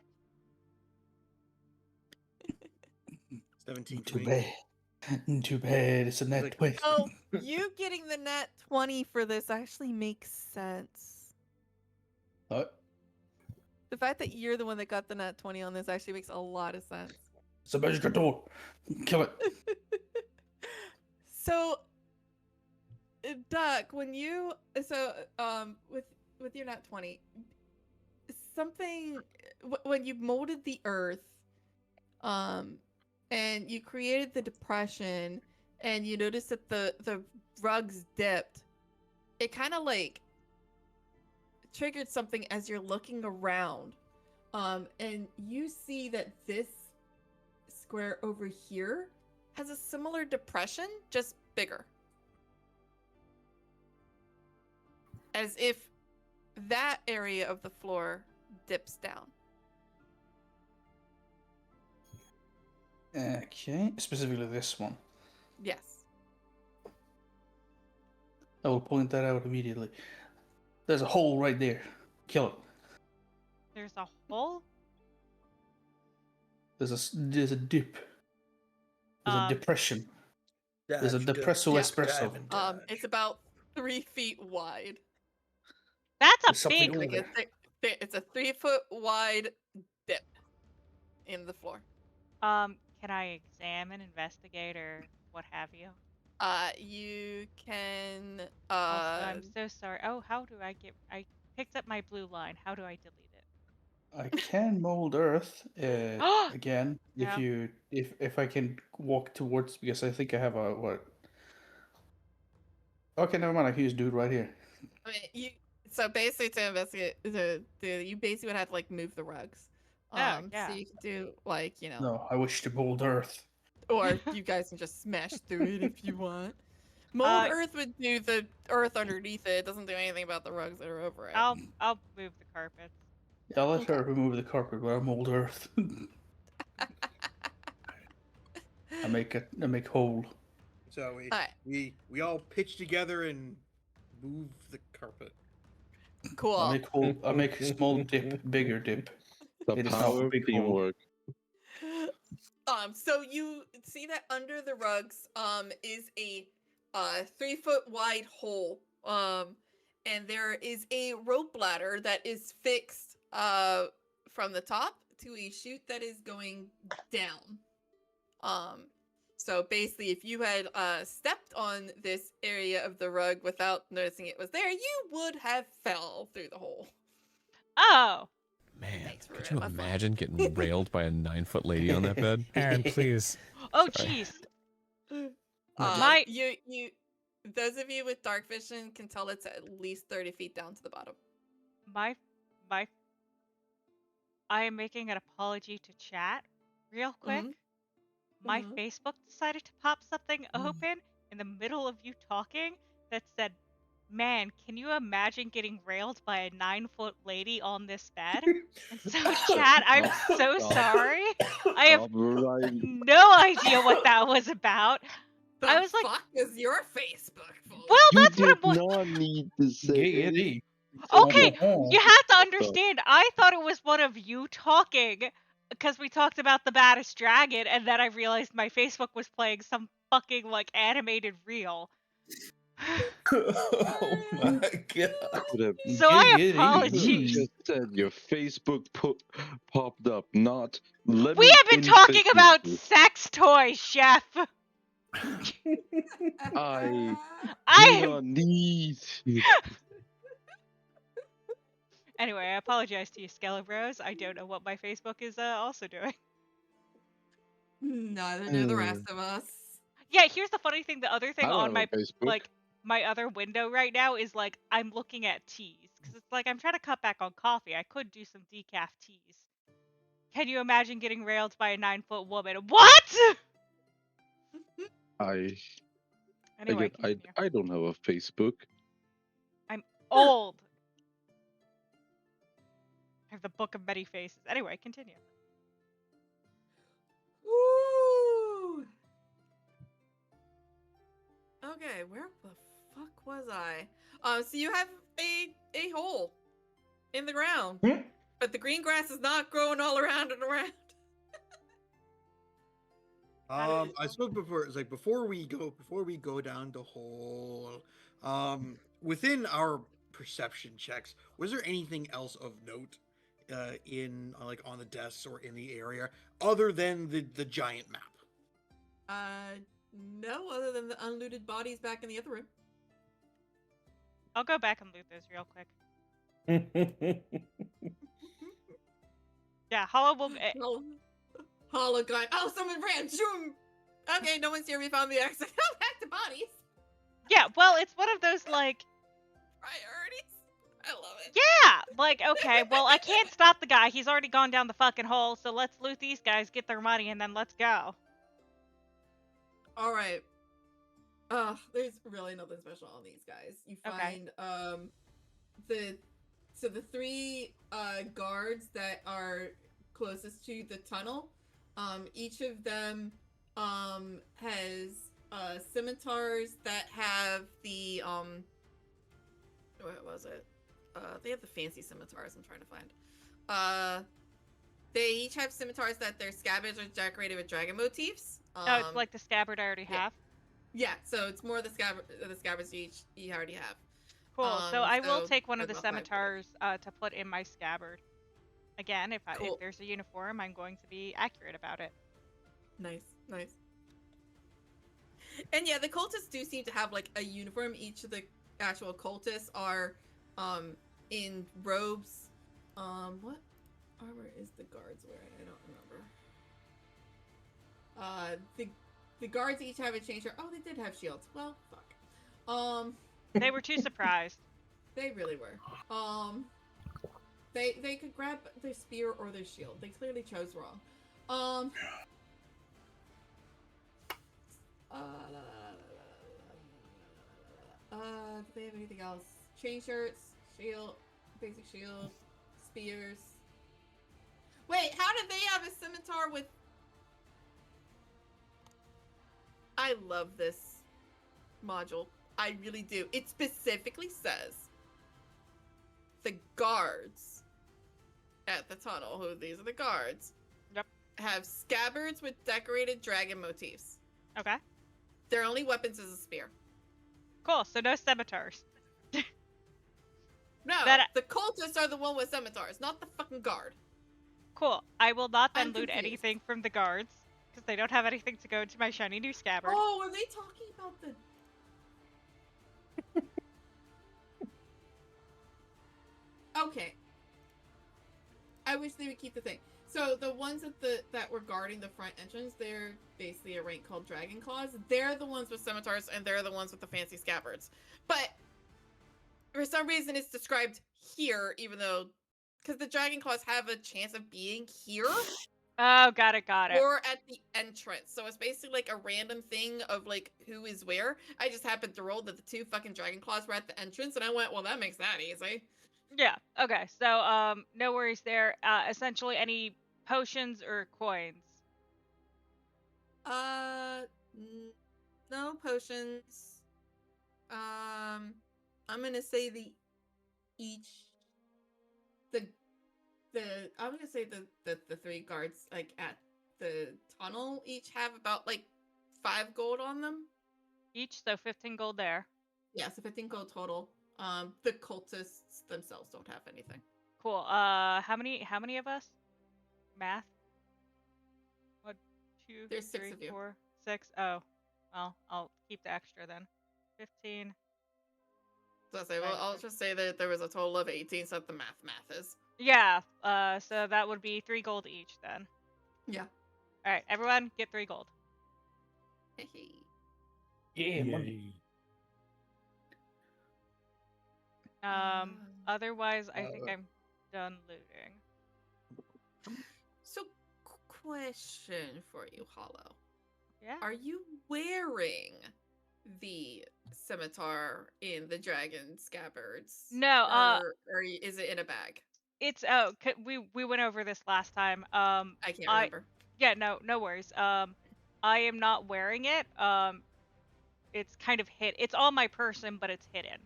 Speaker 5: 17.
Speaker 7: Too bad. Too bad. It's a nat 20.
Speaker 2: Oh, you getting the nat 20 for this actually makes sense.
Speaker 7: What?
Speaker 2: The fact that you're the one that got the nat 20 on this actually makes a lot of sense.
Speaker 7: It's a magic door. Kill it.
Speaker 2: So, Duck, when you with your nat 20, something when you molded the earth, and you created the depression, and you noticed that the rugs dipped, it kind of like triggered something as you're looking around, and you see that this square over here has a similar depression, just bigger. As if that area of the floor dips down.
Speaker 7: Okay, specifically this one.
Speaker 2: Yes.
Speaker 7: I will point that out immediately. There's a hole right there. Kill it.
Speaker 1: There's a hole?
Speaker 7: There's a dip. There's a depression. There's a depresso espresso.
Speaker 2: It's about 3 feet wide.
Speaker 1: That's a big.
Speaker 2: Like it's a 3-foot wide dip in the floor.
Speaker 1: Can I examine, investigate, or what have you?
Speaker 2: You can.
Speaker 1: Also, I'm so sorry. Oh, how do I get? picked up my blue line. How do I delete it?
Speaker 7: I can mold earth again
Speaker 1: Yeah.
Speaker 7: if I can walk towards, because I think I have a what. Okay, never mind. I can just do it right here.
Speaker 2: I mean, so basically to investigate you basically would have to like move the rugs.
Speaker 1: Oh, yeah.
Speaker 2: So you could do like, you know,
Speaker 7: No, I wish to mold earth.
Speaker 2: or you guys can just smash through it if you want. Mold earth would do the earth underneath it. It doesn't do anything about the rugs that are over it.
Speaker 1: I'll move the carpets.
Speaker 7: Yeah, I'll let her remove the carpet, but I'll mold earth. I make hole.
Speaker 5: So we all pitch together and move the carpet.
Speaker 2: Cool.
Speaker 7: I make a small dip, bigger dip.
Speaker 4: The power of teamwork.
Speaker 2: So you see that under the rugs is a 3-foot wide hole. And there is a rope ladder that is fixed from the top to a chute that is going down. So basically, if you had stepped on this area of the rug without noticing it was there, you would have fell through the hole.
Speaker 1: Oh.
Speaker 8: Man, could you imagine getting railed by a 9-foot lady on that bed?
Speaker 9: Aaron, please.
Speaker 1: Oh, jeez.
Speaker 2: You those of you with dark vision can tell it's at least 30 feet down to the bottom.
Speaker 1: I am making an apology to chat real quick. My Facebook decided to pop something open in the middle of you talking that said, "Man, can you imagine getting railed by a 9-foot lady on this bed?" And so, chat, I'm so sorry. I have no idea what that was about. I was like,
Speaker 2: "Fuck is your Facebook?"
Speaker 1: Well, that's what I'm.
Speaker 4: Not need to say it.
Speaker 1: Okay, you have to understand. I thought it was one of you talking because we talked about the baddest dragon, and then I realized my Facebook was playing some fucking like animated reel.
Speaker 3: Oh my god!
Speaker 1: So I apologize.
Speaker 4: You just said your Facebook popped up. Not.
Speaker 1: We have been talking about sex toys, Chef.
Speaker 4: I do not need.
Speaker 1: Anyway, I apologize to you, Skelebros. I don't know what my Facebook is also doing.
Speaker 2: Neither do the rest of us.
Speaker 1: Yeah, here's the funny thing. The other thing on my
Speaker 4: Facebook.
Speaker 1: my other window right now is like I'm looking at teas because it's like I'm trying to cut back on coffee. I could do some decaf teas. Can you imagine getting railed by a 9-foot woman? What? Anyway,
Speaker 4: I don't have a Facebook.
Speaker 1: I'm old. I have the book of many faces. Anyway, continue.
Speaker 2: Woo! Okay, where the fuck was I? So you have a hole in the ground, but the green grass is not growing all around and around.
Speaker 5: I spoke before. It's like before we go down the hole. Within our perception checks, was there anything else of note in like on the desks or in the area other than the giant map?
Speaker 2: No, other than the unlooted bodies back in the other room.
Speaker 1: I'll go back and loot those real quick. Yeah, Hollow will.
Speaker 2: Hollow guy. Oh, someone ran. Zoom. Okay, no one's here. We found the exit. Go back to bodies.
Speaker 1: Yeah, well, it's one of those like
Speaker 2: priorities. I love it.
Speaker 1: Yeah, like okay, well, I can't stop the guy. He's already gone down the fucking hole. So let's loot these guys, get their money, and then let's go.
Speaker 2: All right. There's really nothing special on these guys. You find the 3 guards that are closest to the tunnel. Each of them has scimitars that have the what was it? They have the fancy scimitars I'm trying to find. They each have scimitars that their scabbards are decorated with dragon motifs.
Speaker 1: Oh, it's like the scabbard I already have.
Speaker 2: Yeah, so it's more the scabbards you already have.
Speaker 1: Cool. So I will take one of the scimitars to put in my scabbard. Again, if there's a uniform, I'm going to be accurate about it.
Speaker 2: Nice. And yeah, the cultists do seem to have like a uniform. Each of the actual cultists are in robes. What armor is the guards wearing? I don't remember. The guards each have a changer. Oh, they did have shields. Well, fuck.
Speaker 1: They were too surprised.
Speaker 2: They really were. They could grab their spear or their shield. They clearly chose wrong. Do they have anything else? Chain shirts, shield, basic shield, spears. Wait, how did they have a scimitar with... I love this module. I really do. It specifically says the guards at the tunnel, who these are the guards,
Speaker 1: Yep.
Speaker 2: have scabbards with decorated dragon motifs.
Speaker 1: Okay.
Speaker 2: Their only weapons is a spear.
Speaker 1: Cool. So no scimitars.
Speaker 2: No,
Speaker 1: That-
Speaker 2: the cultists are the one with scimitars, not the fucking guard.
Speaker 1: Cool. I will not then
Speaker 2: I'm
Speaker 1: loot
Speaker 2: confused.
Speaker 1: anything from the guards because they don't have anything to go into my shiny new scabbard.
Speaker 2: Oh, are they talking about the... Okay. I wish they would keep the thing. So the ones that were guarding the front entrance, they're basically a rank called Dragon Claws. They're the ones with scimitars, and they're the ones with the fancy scabbards. But for some reason, it's described here, even though... Because the Dragon Claws have a chance of being here.
Speaker 1: Oh, got it.
Speaker 2: Or at the entrance. So it's basically like a random thing of like who is where. I just happened to roll that the two fucking Dragon Claws were at the entrance, and I went, well, that makes that easy.
Speaker 1: Yeah. Okay. So no worries there. Essentially, any potions or coins.
Speaker 2: No potions. I'm gonna say the I'm gonna say the three guards like at the tunnel each have about like 5 gold on them.
Speaker 1: Each, so 15 gold there.
Speaker 2: Yeah, so 15 gold total. The cultists themselves don't have anything.
Speaker 1: Cool. How many of us? Math. 1, 2,
Speaker 2: There's 6
Speaker 1: 3,
Speaker 2: of you.
Speaker 1: 4, 6. Oh, well, I'll keep the extra then. 15.
Speaker 2: So I'll just say that there was a total of 18, so the math is.
Speaker 1: Yeah. So that would be 3 gold each then.
Speaker 2: Yeah.
Speaker 1: All right, everyone, get 3 gold.
Speaker 3: Yeah, money.
Speaker 1: Otherwise, I think I'm done looting.
Speaker 2: So, question for you, Hollow.
Speaker 1: Yeah.
Speaker 2: Are you wearing the scimitar in the dragon scabbards?
Speaker 1: No.
Speaker 2: Or is it in a bag?
Speaker 1: It's we went over this last time.
Speaker 2: I can't remember.
Speaker 1: Yeah, no worries. I am not wearing it. It's kind of it's on my person, but it's hidden.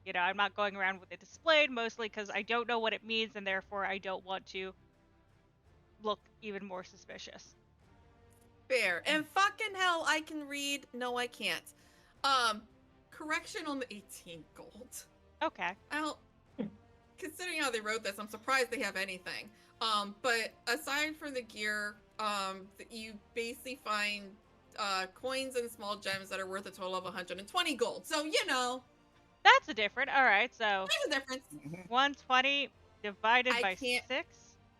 Speaker 1: You know, I'm not going around with it displayed, mostly because I don't know what it means, and therefore I don't want to look even more suspicious.
Speaker 2: Fair. And fucking hell, I can read. No, I can't. Correction on the 18 gold.
Speaker 1: Okay.
Speaker 2: Considering how they wrote this, I'm surprised they have anything. But aside from the gear, you basically find coins and small gems that are worth a total of 120 gold. So, you know.
Speaker 1: That's a different. All right, so.
Speaker 2: There's a difference.
Speaker 1: 120 divided by 6.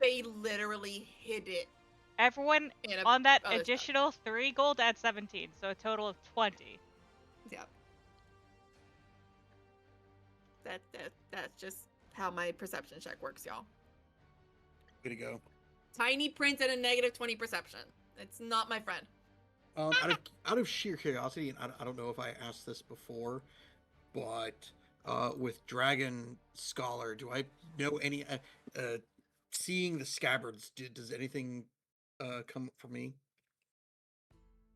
Speaker 2: They literally hid it.
Speaker 1: Everyone on that additional 3 gold adds 17, so a total of 20.
Speaker 2: Yep. That's just how my perception check works, y'all.
Speaker 5: Way to go.
Speaker 2: Tiny print and a negative 20 perception. It's not my friend.
Speaker 5: Out of sheer curiosity, and I don't know if I asked this before, but with Dragon Scholar, do I know any? Seeing the scabbards, does anything come up for me?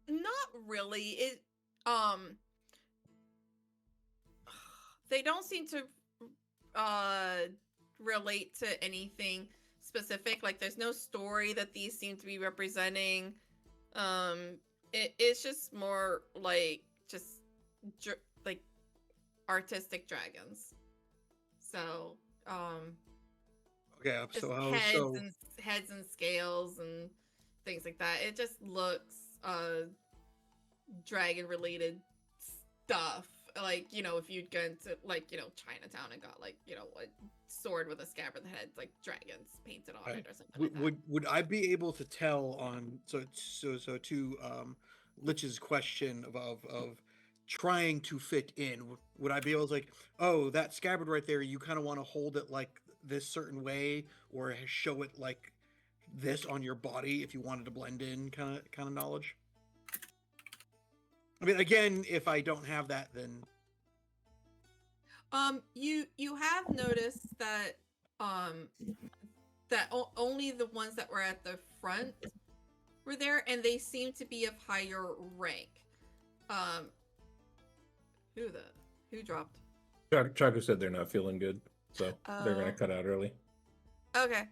Speaker 2: Not really. They don't seem to relate to anything specific. Like, there's no story that these seem to be representing. It's just more like like artistic dragons. So
Speaker 5: Okay, so
Speaker 2: heads and scales and things like that. It just looks dragon related stuff. like, you know, if you'd gone to, like, you know, Chinatown and got, like, you know, a sword with a scabbard that had, like, dragons painted on it or something like that.
Speaker 5: Would I be able to tell on so to Lich's question of trying to fit in? Would I be able to, like, oh, that scabbard right there, you kind of want to hold it like this certain way, or show it like this on your body if you wanted to blend in, kind of knowledge? I mean, again, if I don't have that, then
Speaker 2: you have noticed that only the ones that were at the front were there, and they seem to be of higher rank. Who dropped?
Speaker 3: Chaco said they're not feeling good, so they're gonna cut out early.
Speaker 2: Okay.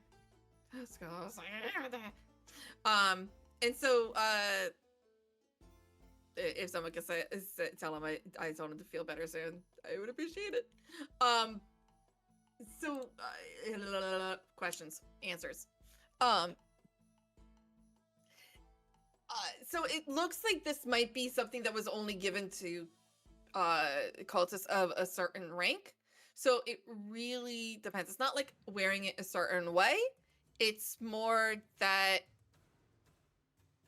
Speaker 2: Let's go. And so if someone could tell him I told him to feel better soon, I would appreciate it. So questions, answers. So it looks like this might be something that was only given to cultists of a certain rank. So it really depends. It's not like wearing it a certain way. It's more that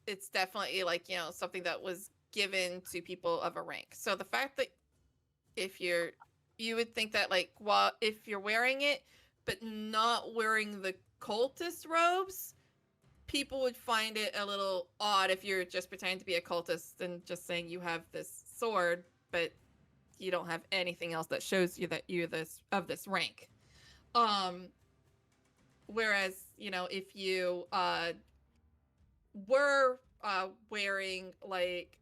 Speaker 2: it's definitely, like, you know, something that was given to people of a rank. So the fact that you would think that, like, well, if you're wearing it but not wearing the cultist robes, people would find it a little odd if you're just pretending to be a cultist and just saying you have this sword, but you don't have anything else that shows you that you're this rank. Whereas, you know, if you were wearing like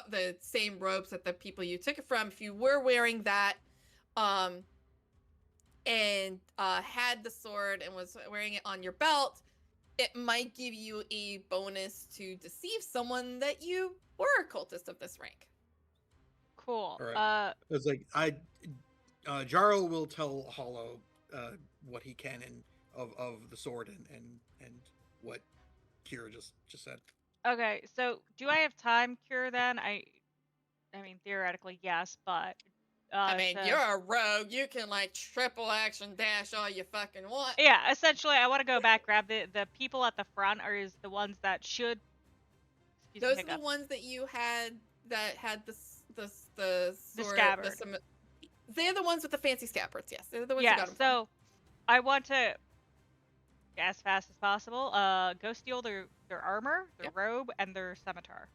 Speaker 2: the same robes that the people you took it from, if you were wearing that and had the sword and was wearing it on your belt, it might give you a bonus to deceive someone that you were a cultist of this rank.
Speaker 1: Cool.
Speaker 5: All right. It's like Jarl will tell Hollow what he can of the sword and what Kira just said.
Speaker 1: Okay, so do I have time cure then? I mean, theoretically, yes, but
Speaker 2: I mean, you're a rogue. You can, like, triple action dash all you fucking want.
Speaker 1: Yeah, essentially, I want to go back, grab the people at the front are the ones that should.
Speaker 2: Those are the ones that you had that had the sword,
Speaker 1: the scabbard.
Speaker 2: They're the ones with the fancy scabbards. Yes, they're the ones.
Speaker 1: Yeah, so I want to, as fast as possible, go steal their armor, their robe, and their scimitar.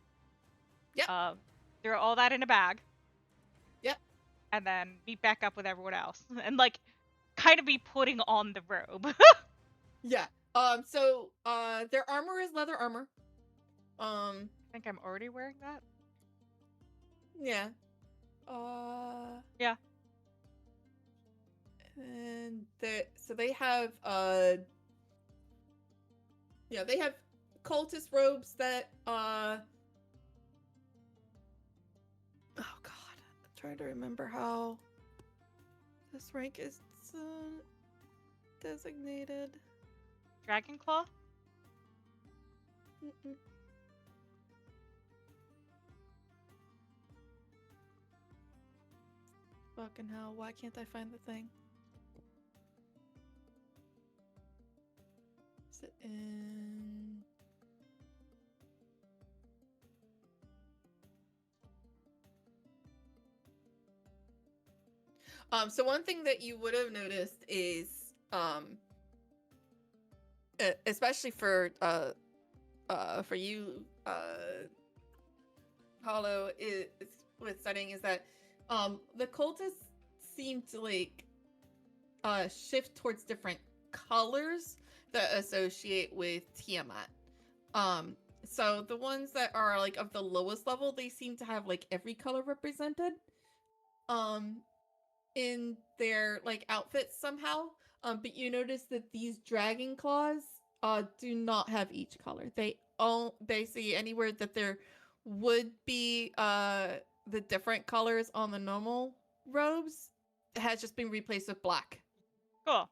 Speaker 2: Yep.
Speaker 1: Throw all that in a bag.
Speaker 2: Yep.
Speaker 1: And then meet back up with everyone else, and, like, kind of be putting on the robe.
Speaker 2: Yeah. So their armor is leather armor.
Speaker 1: I think I'm already wearing that.
Speaker 2: Yeah.
Speaker 1: Yeah.
Speaker 2: And they have they have cultist robes that oh god, I'm trying to remember how this rank is designated.
Speaker 1: Dragonclaw?
Speaker 2: Mm-mm. Fucking hell, why can't I find the thing? Is it in... So one thing that you would have noticed is, especially for you, Hollow, is with studying, is that the cultists seem to, like, shift towards different colors that associate with Tiamat. So the ones that are, like, of the lowest level, they seem to have, like, every color represented in their, like, outfits somehow. But you notice that these dragon claws do not have each color. They see anywhere that there would be the different colors on the normal robes has just been replaced with black.
Speaker 1: Cool.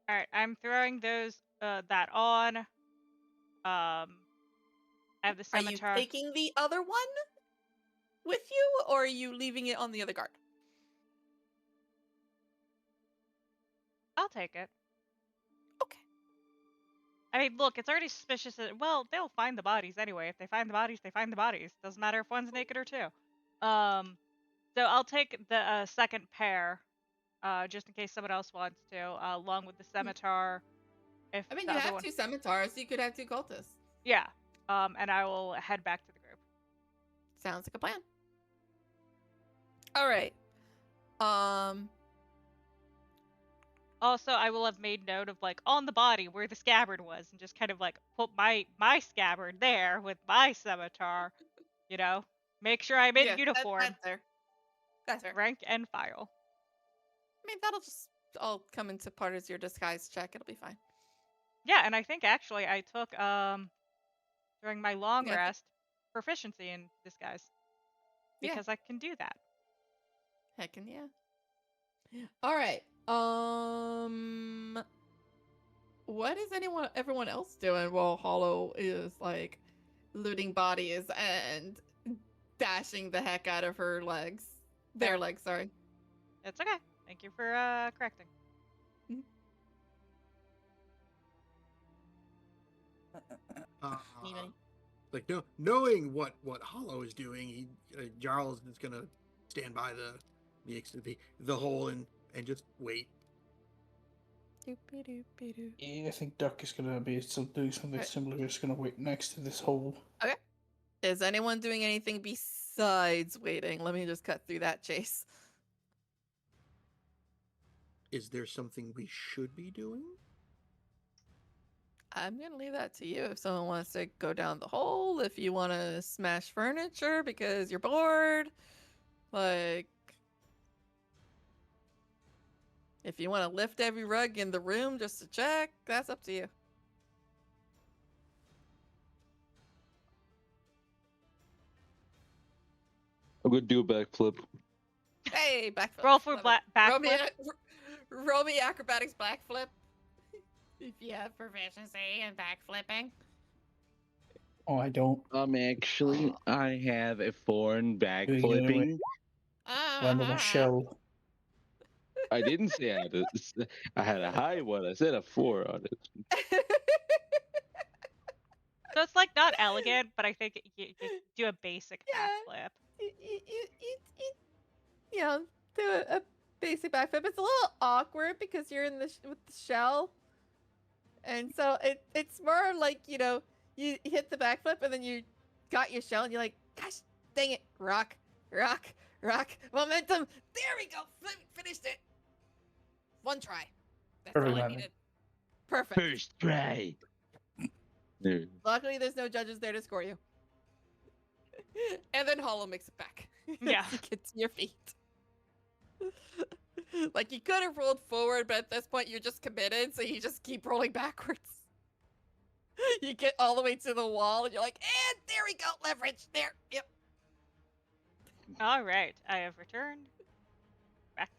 Speaker 1: All right, I'm throwing those that on, I have the
Speaker 9: Are you
Speaker 1: scimitar.
Speaker 9: taking the other one with you, or are you leaving it on the other guard?
Speaker 1: I'll take it.
Speaker 9: Okay.
Speaker 1: I mean, look, it's already suspicious that, well, they'll find the bodies anyway. If they find the bodies, they find the bodies. Doesn't matter if one's naked or two. So I'll take the second pair, just in case someone else wants to, along with the scimitar. If
Speaker 2: I mean,
Speaker 1: the
Speaker 2: you
Speaker 1: other
Speaker 2: have
Speaker 1: one...
Speaker 2: 2 scimitars, so you could have 2 cultists.
Speaker 1: Yeah. And I will head back to the group.
Speaker 9: Sounds like a plan. All right.
Speaker 1: Also, I will have made note of, like, on the body where the scabbard was, and just kind of, like, put my scabbard there with my scimitar, you know? Make sure I'm in uniform.
Speaker 9: That's fair. That's fair.
Speaker 1: Rank and file.
Speaker 9: I mean, that'll just all come into part as your disguise check. It'll be fine.
Speaker 1: Yeah, and I think, actually, I took, during my long
Speaker 9: Yeah,
Speaker 1: rest, proficiency in disguise. Because I can do that.
Speaker 9: Heckin' yeah.
Speaker 2: All right. What is everyone else doing while Hollow is like looting bodies and dashing the heck out of her legs? Their legs, sorry.
Speaker 1: It's okay. Thank you for correcting.
Speaker 5: Like knowing what Hollow is doing, Jarl is gonna stand by the hole and just wait.
Speaker 7: Yeah, I think Duck is gonna be doing something similar. He's gonna wait next to this hole.
Speaker 9: Okay. Is anyone doing anything besides waiting? Let me just cut through that, Chase.
Speaker 5: Is there something we should be doing?
Speaker 9: I'm gonna leave that to you. If someone wants to go down the hole, if you want to smash furniture because you're bored, like, if you want to lift every rug in the room just to check, that's up to you.
Speaker 4: I'm gonna do a backflip.
Speaker 9: Hey, backflip.
Speaker 1: Roll for backflip.
Speaker 9: Roll me acrobatics backflip.
Speaker 2: If you have proficiency in backflipping.
Speaker 7: Oh, I don't.
Speaker 4: Actually, I have a 4 in backflipping.
Speaker 7: Land on a shell.
Speaker 4: I didn't say I had a high one. I said a 4 on it.
Speaker 1: So it's like not elegant, but I think you do a basic backflip.
Speaker 9: You know, do a basic backflip. It's a little awkward because you're in with the shell, and so it's more like, you know, you hit the backflip and then you got your shell and you're like, gosh dang it, rock, momentum. There we go, finished it. One try. That's all I needed. Perfect.
Speaker 4: First try.
Speaker 9: Luckily, there's no judges there to score you. And then Hollow makes it back.
Speaker 1: Yeah.
Speaker 9: You get to your feet. Like, you could have rolled forward, but at this point, you're just committed, so you just keep rolling backwards. You get all the way to the wall, and you're like, and there we go, leverage. There, yep.
Speaker 1: All right, I have returned. Back.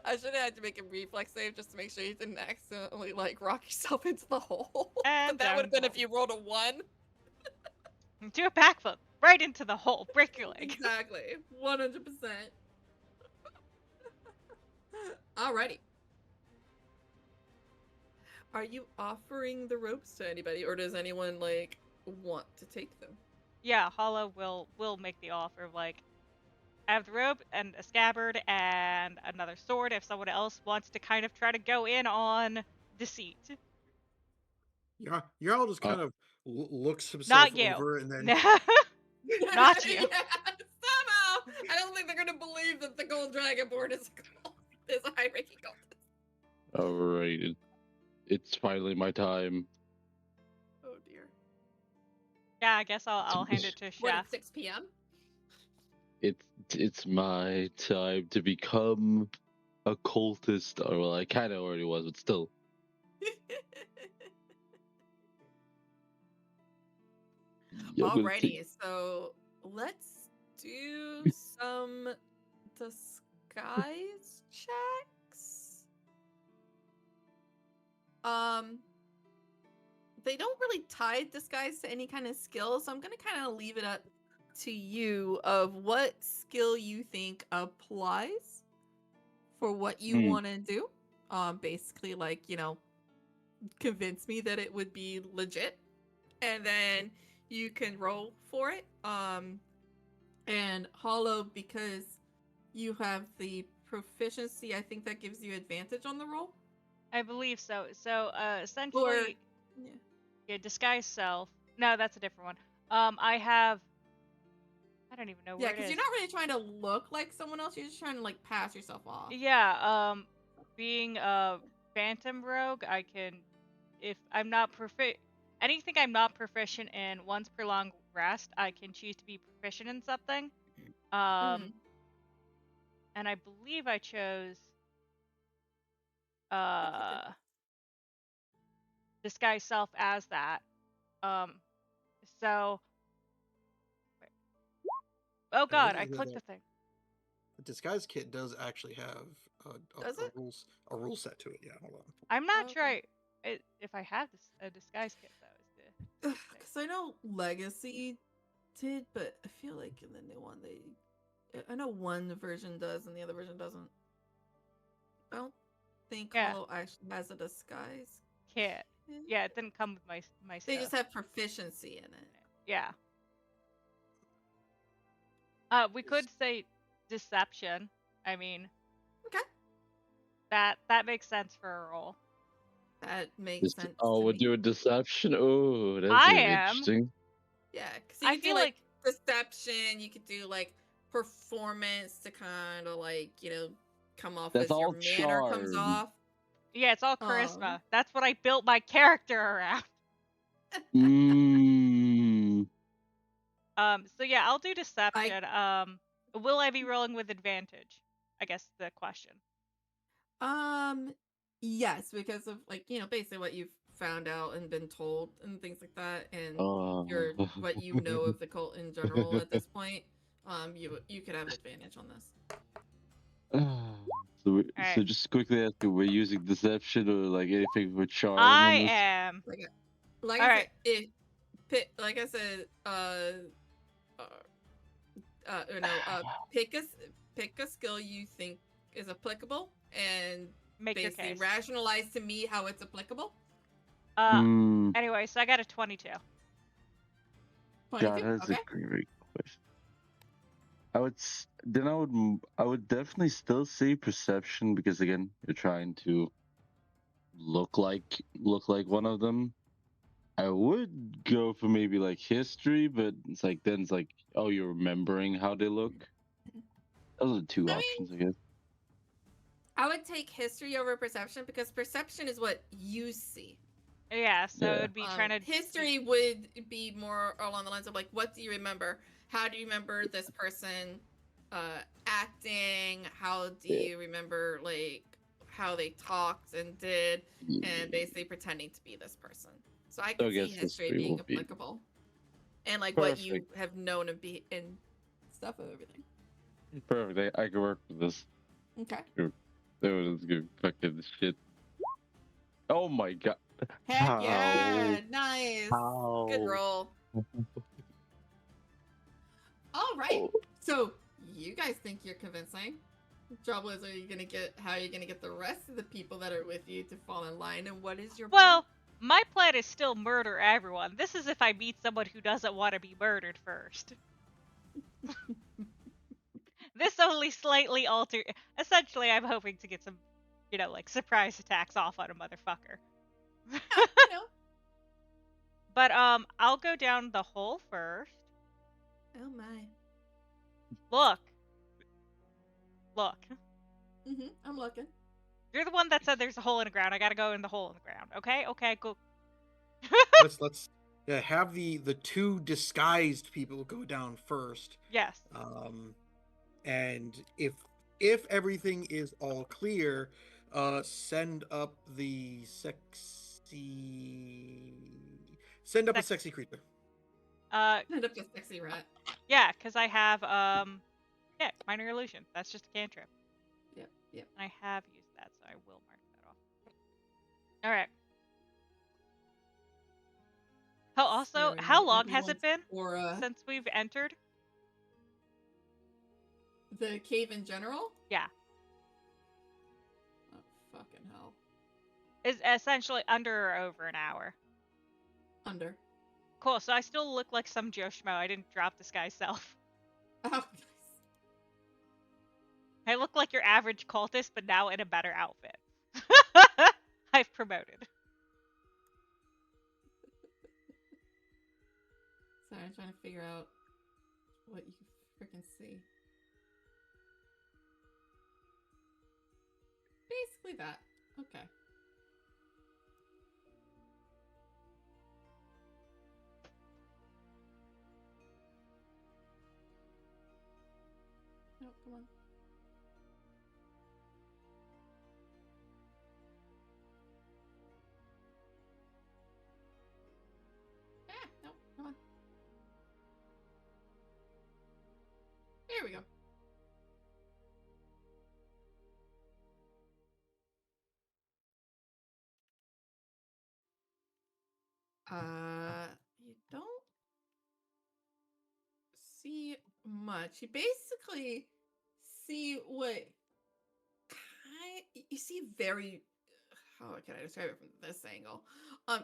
Speaker 9: I should have had to make a reflex save just to make sure you didn't accidentally, like, rock yourself into the hole.
Speaker 1: And
Speaker 9: but that would have been if you rolled a 1.
Speaker 1: Do a backflip right into the hole. Break your leg.
Speaker 2: Exactly. 100%. Alrighty. Are you offering the ropes to anybody, or does anyone, like, want to take them?
Speaker 1: Yeah, Hollow will make the offer of, like, I have the rope and a scabbard and another sword if someone else wants to kind of try to go in on deceit.
Speaker 5: Yeah, Jarl just kind of looks himself
Speaker 1: Not you.
Speaker 5: over and then
Speaker 1: Not you.
Speaker 2: Yeah, somehow, I don't think they're gonna believe that the gold dragonborn is a high-ranking cultist.
Speaker 4: Alright, it's finally my time.
Speaker 2: Oh dear.
Speaker 1: Yeah, I guess I'll hand it to
Speaker 2: What,
Speaker 1: Chef.
Speaker 2: at 6 p.m.?
Speaker 4: It's my time to become a cultist. Or, well, I kind of already was, but still.
Speaker 2: Alrighty, so let's do some disguise checks. they don't really tie disguise to any kind of skill, so I'm gonna kind of leave it up to you of what skill you think applies for what you want to do. Basically, like, convince me that it would be legit, and then you can roll for it. And Hollow, because you have the proficiency, I think that gives you advantage on the roll.
Speaker 1: I believe so. So, essentially, yeah, disguise self. No, that's a different one. I don't even know where it is.
Speaker 2: Yeah, because you're not really trying to look like someone else. You're just trying to like pass yourself off.
Speaker 1: Yeah. Being a phantom rogue, I can, if I'm not anything I'm not proficient in once per long rest, I can choose to be proficient in something. And I believe I chose disguise self as that. So oh god, I clicked the thing.
Speaker 5: The disguise kit does actually have a rule set to it. Yeah, hold on.
Speaker 1: I'm not sure if I have a disguise kit though.
Speaker 2: Because I know Legacy did, but I feel like in the new one I know one version does and the other version doesn't. I don't think Hollow actually has a disguise
Speaker 1: kit. Yeah, it didn't come with my stuff.
Speaker 2: They just have proficiency in it.
Speaker 1: Yeah. We could say deception. I mean,
Speaker 2: okay.
Speaker 1: That makes sense for a roll.
Speaker 2: That makes sense.
Speaker 4: Oh, we'll do a deception. Oh, that's interesting.
Speaker 2: Yeah, because I feel like deception. You could do like performance to kind of like come off as your manner comes off.
Speaker 1: Yeah, it's all charisma. That's what I built my character around. So yeah, I'll do deception. Will I be rolling with advantage? I guess the question.
Speaker 2: Yes, because of like basically what you've found out and been told and things like that, and what you know of the cult in general at this point. You could have advantage on this.
Speaker 4: So just quickly ask you, we're using deception or like anything with charm?
Speaker 1: I am.
Speaker 2: Like I said, like I said, pick a skill you think is applicable and basically rationalize to me how it's applicable.
Speaker 1: Anyway, so I got a 22.
Speaker 4: God, that's a great question. I would definitely still say perception because again, you're trying to look like one of them. I would go for maybe like history, but it's like oh, you're remembering how they look. Those are two options, I guess.
Speaker 2: I would take history over perception because perception is what you see.
Speaker 1: Yeah, so it would be trying to.
Speaker 2: History would be more along the lines of like, what do you remember? How do you remember this person acting? How do you remember like how they talked and did, and basically pretending to be this person? So I can see history being applicable, and like what you have known and be and stuff of everything.
Speaker 4: Perfect. I can work with this.
Speaker 2: Okay.
Speaker 4: That was good fucking shit. Oh my god.
Speaker 2: Heck yeah! Nice. Good roll. All right. So you guys think you're convincing? Trouble is, how are you gonna get the rest of the people that are with you to fall in line? And what is your plan?
Speaker 1: My plan is still murder everyone. This is if I meet someone who doesn't want to be murdered first. This only slightly altered. Essentially, I'm hoping to get some, like surprise attacks off on a motherfucker. But I'll go down the hole first.
Speaker 2: Oh my.
Speaker 1: Look.
Speaker 2: I'm looking.
Speaker 1: You're the one that said there's a hole in the ground. I gotta go in the hole in the ground. Okay? Okay, cool.
Speaker 5: let's have the two disguised people go down first.
Speaker 1: Yes.
Speaker 5: And if everything is all clear, send up a sexy creature.
Speaker 2: Send up a sexy rat.
Speaker 1: Yeah, because I have minor illusion. That's just a cantrip.
Speaker 2: Yep.
Speaker 1: I have used that, so I will mark that off. All right. Oh, also,
Speaker 2: Ruin
Speaker 1: how long has
Speaker 2: everyone's
Speaker 1: it been
Speaker 2: aura.
Speaker 1: since we've entered?
Speaker 2: The cave in general?
Speaker 1: Yeah.
Speaker 2: Oh, fucking hell.
Speaker 1: It's essentially under or over an hour.
Speaker 2: Under.
Speaker 1: Cool, so I still look like some Joe Schmo. I didn't drop this guy's self.
Speaker 2: Oh, nice.
Speaker 1: I look like your average cultist, but now in a better outfit. I've promoted.
Speaker 2: Sorry, I'm trying to figure out what you freaking see. Basically that. Okay. No, come on. Ah, no, come on. There we go. You don't see much. You basically see what you see very how can I describe it from this angle?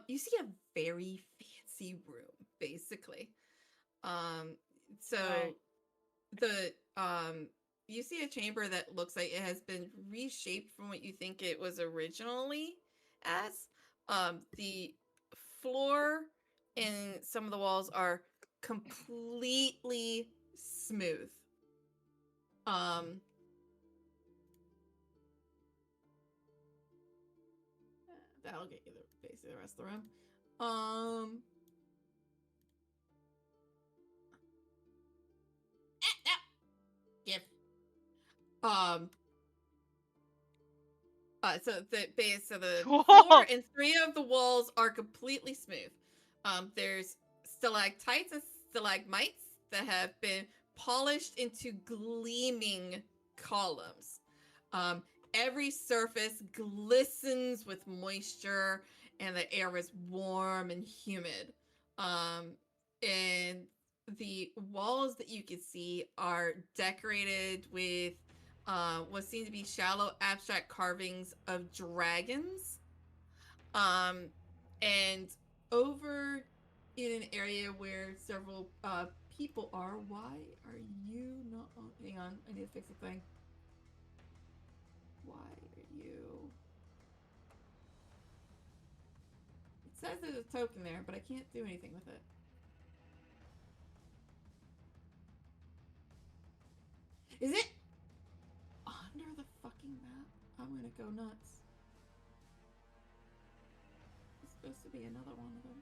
Speaker 2: You see a very fancy room, basically. So
Speaker 1: Right.
Speaker 2: the you see a chamber that looks like it has been reshaped from what you think it was originally as. The floor and some of the walls are completely smooth. That'll get you basically the rest of the room. Give. So the base of the
Speaker 1: Cool.
Speaker 2: floor and 3 of the walls are completely smooth. There's stalactites and stalagmites that have been polished into gleaming columns. Every surface glistens with moisture, and the air is warm and humid. And the walls that you can see are decorated with what seem to be shallow abstract carvings of dragons. And over in an area where several people are, why are you not? Oh, hang on, I need to fix a thing. Why are you? It says there's a token there, but I can't do anything with it. Is it under the fucking map? I'm gonna go nuts. There's supposed to be another one of them.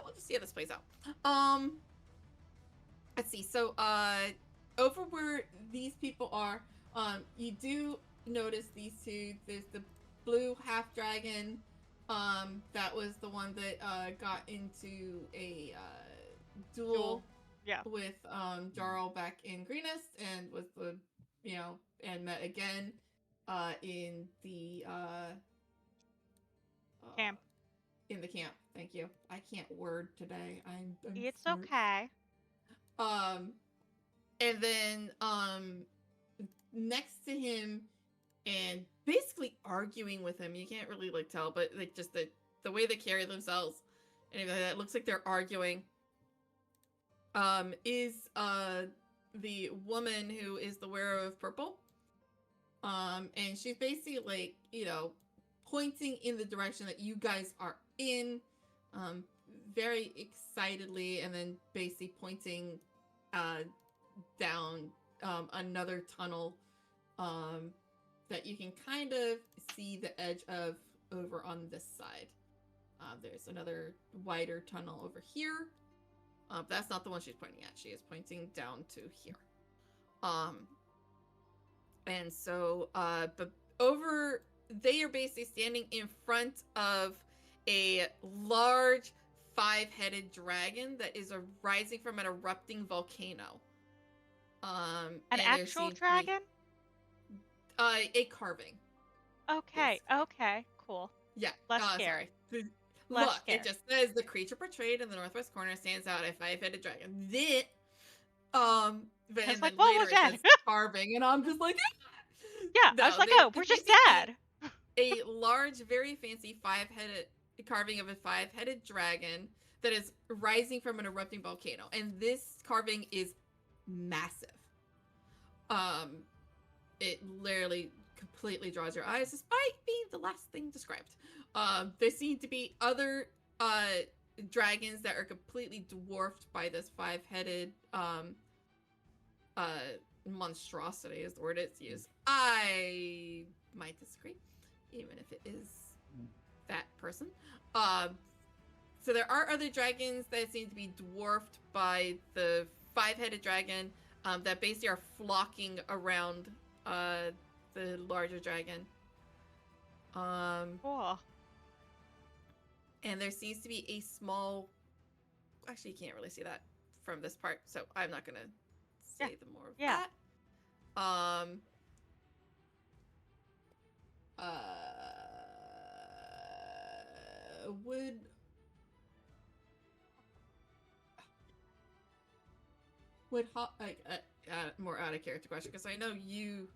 Speaker 2: We'll just see how this plays out. Let's see. So, over where these people are, you do notice these two. There's the blue half dragon. That was the one that got into a duel.
Speaker 1: Yeah.
Speaker 2: With Jarl back in Greenest, and was the and met again in the
Speaker 1: Camp.
Speaker 2: In the camp. Thank you. I can't word today. I'm
Speaker 1: It's
Speaker 2: smart.
Speaker 1: okay.
Speaker 2: And then next to him and basically arguing with him. You can't really like tell, but like just the way they carry themselves and everything like that, looks like they're arguing. Is the woman who is the wearer of purple. And she's basically like, pointing in the direction that you guys are in, very excitedly, and then basically pointing down another tunnel that you can kind of see the edge of over on this side. There's another wider tunnel over here. That's not the one she's pointing at. She is pointing down to here. And so, but over, they are basically standing in front of a large 5-headed dragon that is rising from an erupting volcano.
Speaker 1: An actual dragon?
Speaker 2: A carving.
Speaker 1: Okay. Okay. Cool.
Speaker 2: Yeah.
Speaker 1: Less scary.
Speaker 2: Sorry.
Speaker 1: Less
Speaker 2: Look,
Speaker 1: scary.
Speaker 2: it just says the creature portrayed in the northwest corner stands out a 5-headed dragon. But
Speaker 1: It's
Speaker 2: and
Speaker 1: like,
Speaker 2: then
Speaker 1: what
Speaker 2: later
Speaker 1: was
Speaker 2: it
Speaker 1: that?
Speaker 2: says carving, and I'm just like,
Speaker 1: Yeah, I
Speaker 2: no,
Speaker 1: was like, oh, we're just
Speaker 2: basically
Speaker 1: sad.
Speaker 2: a large, very fancy 5-headed carving of a 5-headed dragon that is rising from an erupting volcano, and this carving is massive. It literally completely draws your eyes, despite being the last thing described. There seem to be other dragons that are completely dwarfed by this 5-headed monstrosity is the word it's used. I might disagree, even if it is that person. So there are other dragons that seem to be dwarfed by the 5-headed dragon that basically are flocking around the larger dragon.
Speaker 1: Cool.
Speaker 2: And there seems to be a small. Actually, you can't really see that from this part, so I'm not gonna say the more of that. Would more out of character question, because I know you,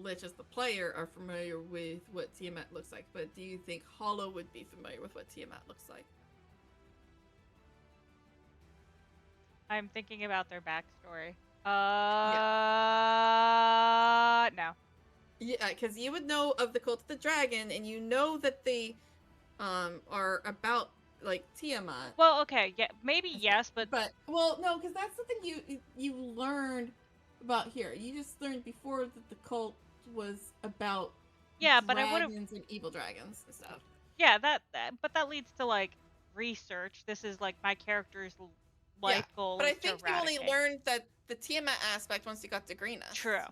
Speaker 2: Lich, as the player, are familiar with what Tiamat looks like, but do you think Hollow would be familiar with what Tiamat looks like?
Speaker 1: I'm thinking about their backstory. No.
Speaker 2: Yeah, because you would know of the Cult of the Dragon, and you know that they are about like Tiamat.
Speaker 1: Well, okay, yeah, maybe yes, but
Speaker 2: well, no, because that's something you learned about here. You just learned before that the cult was about
Speaker 1: but I would have
Speaker 2: and evil dragons and stuff.
Speaker 1: Yeah, but that leads to like research. This is like my character's life goal.
Speaker 2: But I think you only learned that the Tiamat aspect once you got to Greenus.
Speaker 1: True.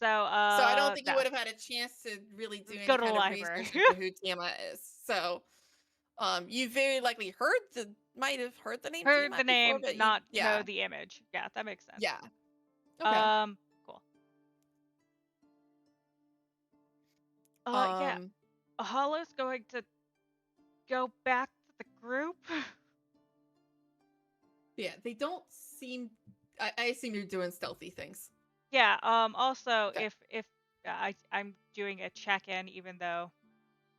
Speaker 1: So
Speaker 2: I don't think you would have had a chance to really do any kind of research into who Tiamat is. So you very likely might have heard the name
Speaker 1: Tiamat
Speaker 2: before, but
Speaker 1: not know the image. Yeah, that makes sense.
Speaker 2: Yeah. Okay.
Speaker 1: Cool. Yeah. Hollow's going to go back to the group.
Speaker 2: Yeah, they don't seem. I assume you're doing stealthy things.
Speaker 1: Yeah. Also, if I'm doing a check-in, even though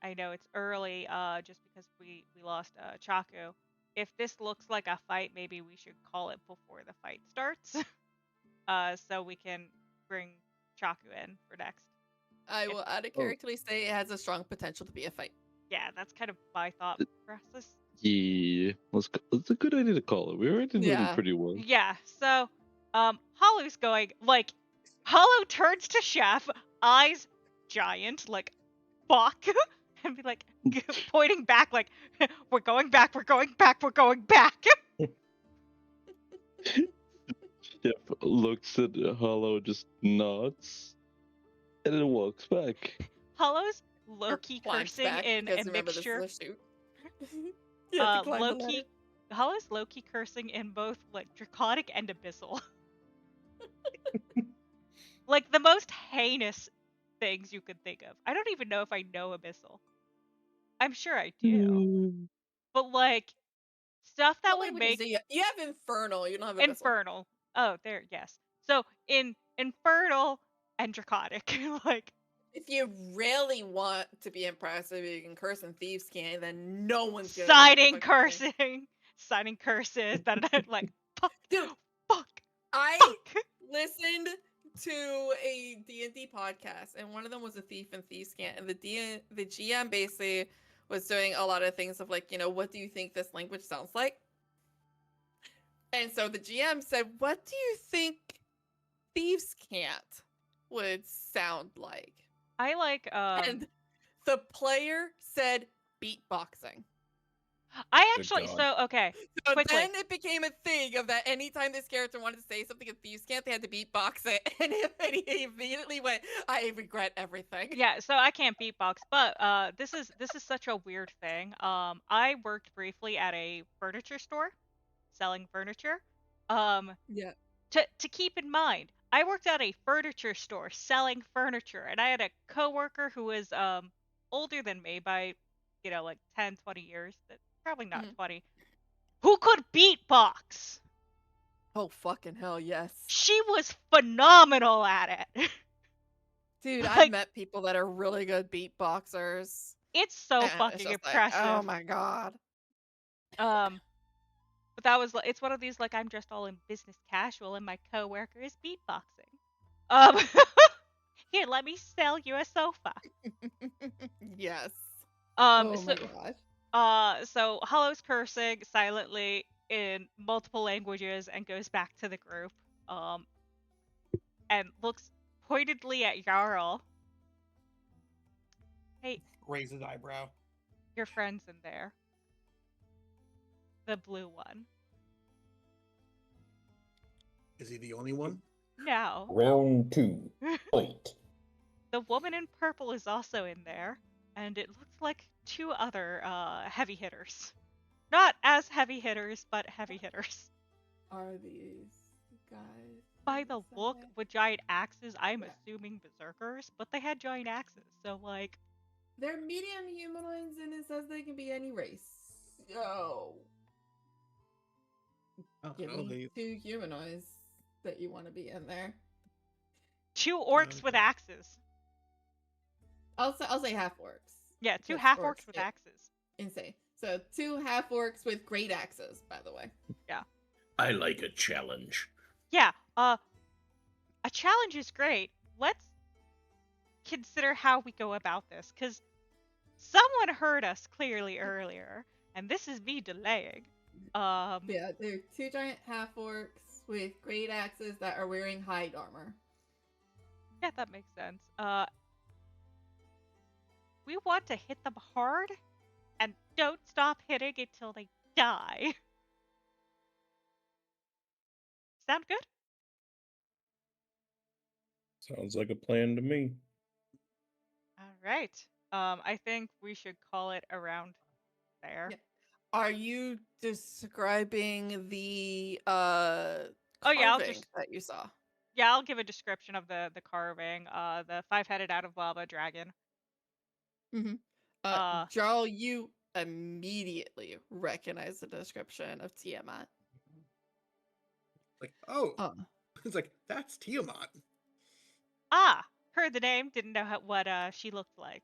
Speaker 1: I know it's early, just because we lost Chaku. If this looks like a fight, maybe we should call it before the fight starts, so we can bring Chaku in for next.
Speaker 2: I will add a characterly say it has a strong potential to be a fight.
Speaker 1: Yeah, that's kind of my thought process.
Speaker 4: Yeah, that's a good idea to call it. We already doing it pretty well.
Speaker 1: Yeah, so Hollow's going like Hollow turns to Chef, eyes giant, like fuck, and be like pointing back like we're going back, we're going back, we're going back.
Speaker 4: Chef looks at Hollow, just nods, and then walks back.
Speaker 1: Hollow's low-key cursing in a mixture. Low-key, Hollow's low-key cursing in both like draconic and abyssal. Like the most heinous things you could think of. I don't even know if I know abyssal. I'm sure I do. But like stuff that would make
Speaker 2: you have infernal, you don't have abyssal.
Speaker 1: Infernal. Oh, there, yes. So in infernal and draconic, like
Speaker 2: if you really want to be impressive, you can curse in Thieves' Cant, then no one's gonna
Speaker 1: signing curses that like fuck,
Speaker 2: dude,
Speaker 1: fuck.
Speaker 2: Fuck. Listened to a D&D podcast, and one of them was a thief in Thieves' Cant, and the GM basically was doing a lot of things of like, what do you think this language sounds like? And so the GM said, what do you think Thieves' Cant would sound like?
Speaker 1: I like
Speaker 2: and the player said beatboxing.
Speaker 1: I actually okay.
Speaker 2: So
Speaker 1: quickly.
Speaker 2: Then it became a thing of that anytime this character wanted to say something in Thieves' Cant, they had to beatbox it, and he immediately went, "I regret everything."
Speaker 1: Yeah, so I can't beatbox, but this is such a weird thing. I worked briefly at a furniture store, selling furniture.
Speaker 2: Yeah.
Speaker 1: To keep in mind, I worked at a furniture store selling furniture, and I had a coworker who was older than me by, like 10, 20 years. Probably not 20. Who could beatbox?
Speaker 9: Oh, fucking hell, yes.
Speaker 1: She was phenomenal at it.
Speaker 9: Dude,
Speaker 1: Like,
Speaker 9: I've met people that are really good beatboxers.
Speaker 1: It's so
Speaker 9: and
Speaker 1: fucking
Speaker 9: it's just
Speaker 1: impressive.
Speaker 9: Like, oh my god.
Speaker 1: But that was it's one of these like I'm just all in business casual and my coworker is beatboxing. Here, let me sell you a sofa.
Speaker 9: Yes.
Speaker 1: Oh
Speaker 9: my gosh.
Speaker 1: So Hollow's cursing silently in multiple languages and goes back to the group. And looks pointedly at Jarl. Hey.
Speaker 5: Raises eyebrow.
Speaker 1: Your friend's in there. The blue one.
Speaker 5: Is he the only one?
Speaker 1: No.
Speaker 3: Round 2. Fight.
Speaker 1: The woman in purple is also in there, and it looks like 2 other heavy hitters. Not as heavy hitters, but heavy hitters.
Speaker 2: Are these guys?
Speaker 1: By the look, with giant axes, I'm assuming berserkers, but they had giant axes, so like...
Speaker 2: They're medium humanoids, and it says they can be any race. So... Give me 2 humanoids that you want to be in there.
Speaker 1: 2 orcs with axes.
Speaker 2: I'll say half orcs.
Speaker 1: Yeah, 2 half orcs with axes.
Speaker 2: Insane. So 2 half orcs with great axes, by the way.
Speaker 1: Yeah.
Speaker 3: I like a challenge.
Speaker 1: Yeah, a challenge is great. Let's consider how we go about this, because someone heard us clearly earlier, and this is me delaying.
Speaker 2: Yeah, they're 2 giant half orcs with great axes that are wearing hide armor.
Speaker 1: Yeah, that makes sense. We want to hit them hard, and don't stop hitting until they die. Sound good?
Speaker 3: Sounds like a plan to me.
Speaker 1: All right. I think we should call it around there.
Speaker 9: Yeah. Are you describing the
Speaker 1: I'll
Speaker 9: carving
Speaker 1: just
Speaker 9: that you saw?
Speaker 1: Yeah, I'll give a description of the carving. The 5-headed out of lava dragon.
Speaker 9: Jarl, you immediately recognize the description of Tiamat.
Speaker 5: Like, it's like, that's Tiamat.
Speaker 1: Ah, heard the name, didn't know what she looked like.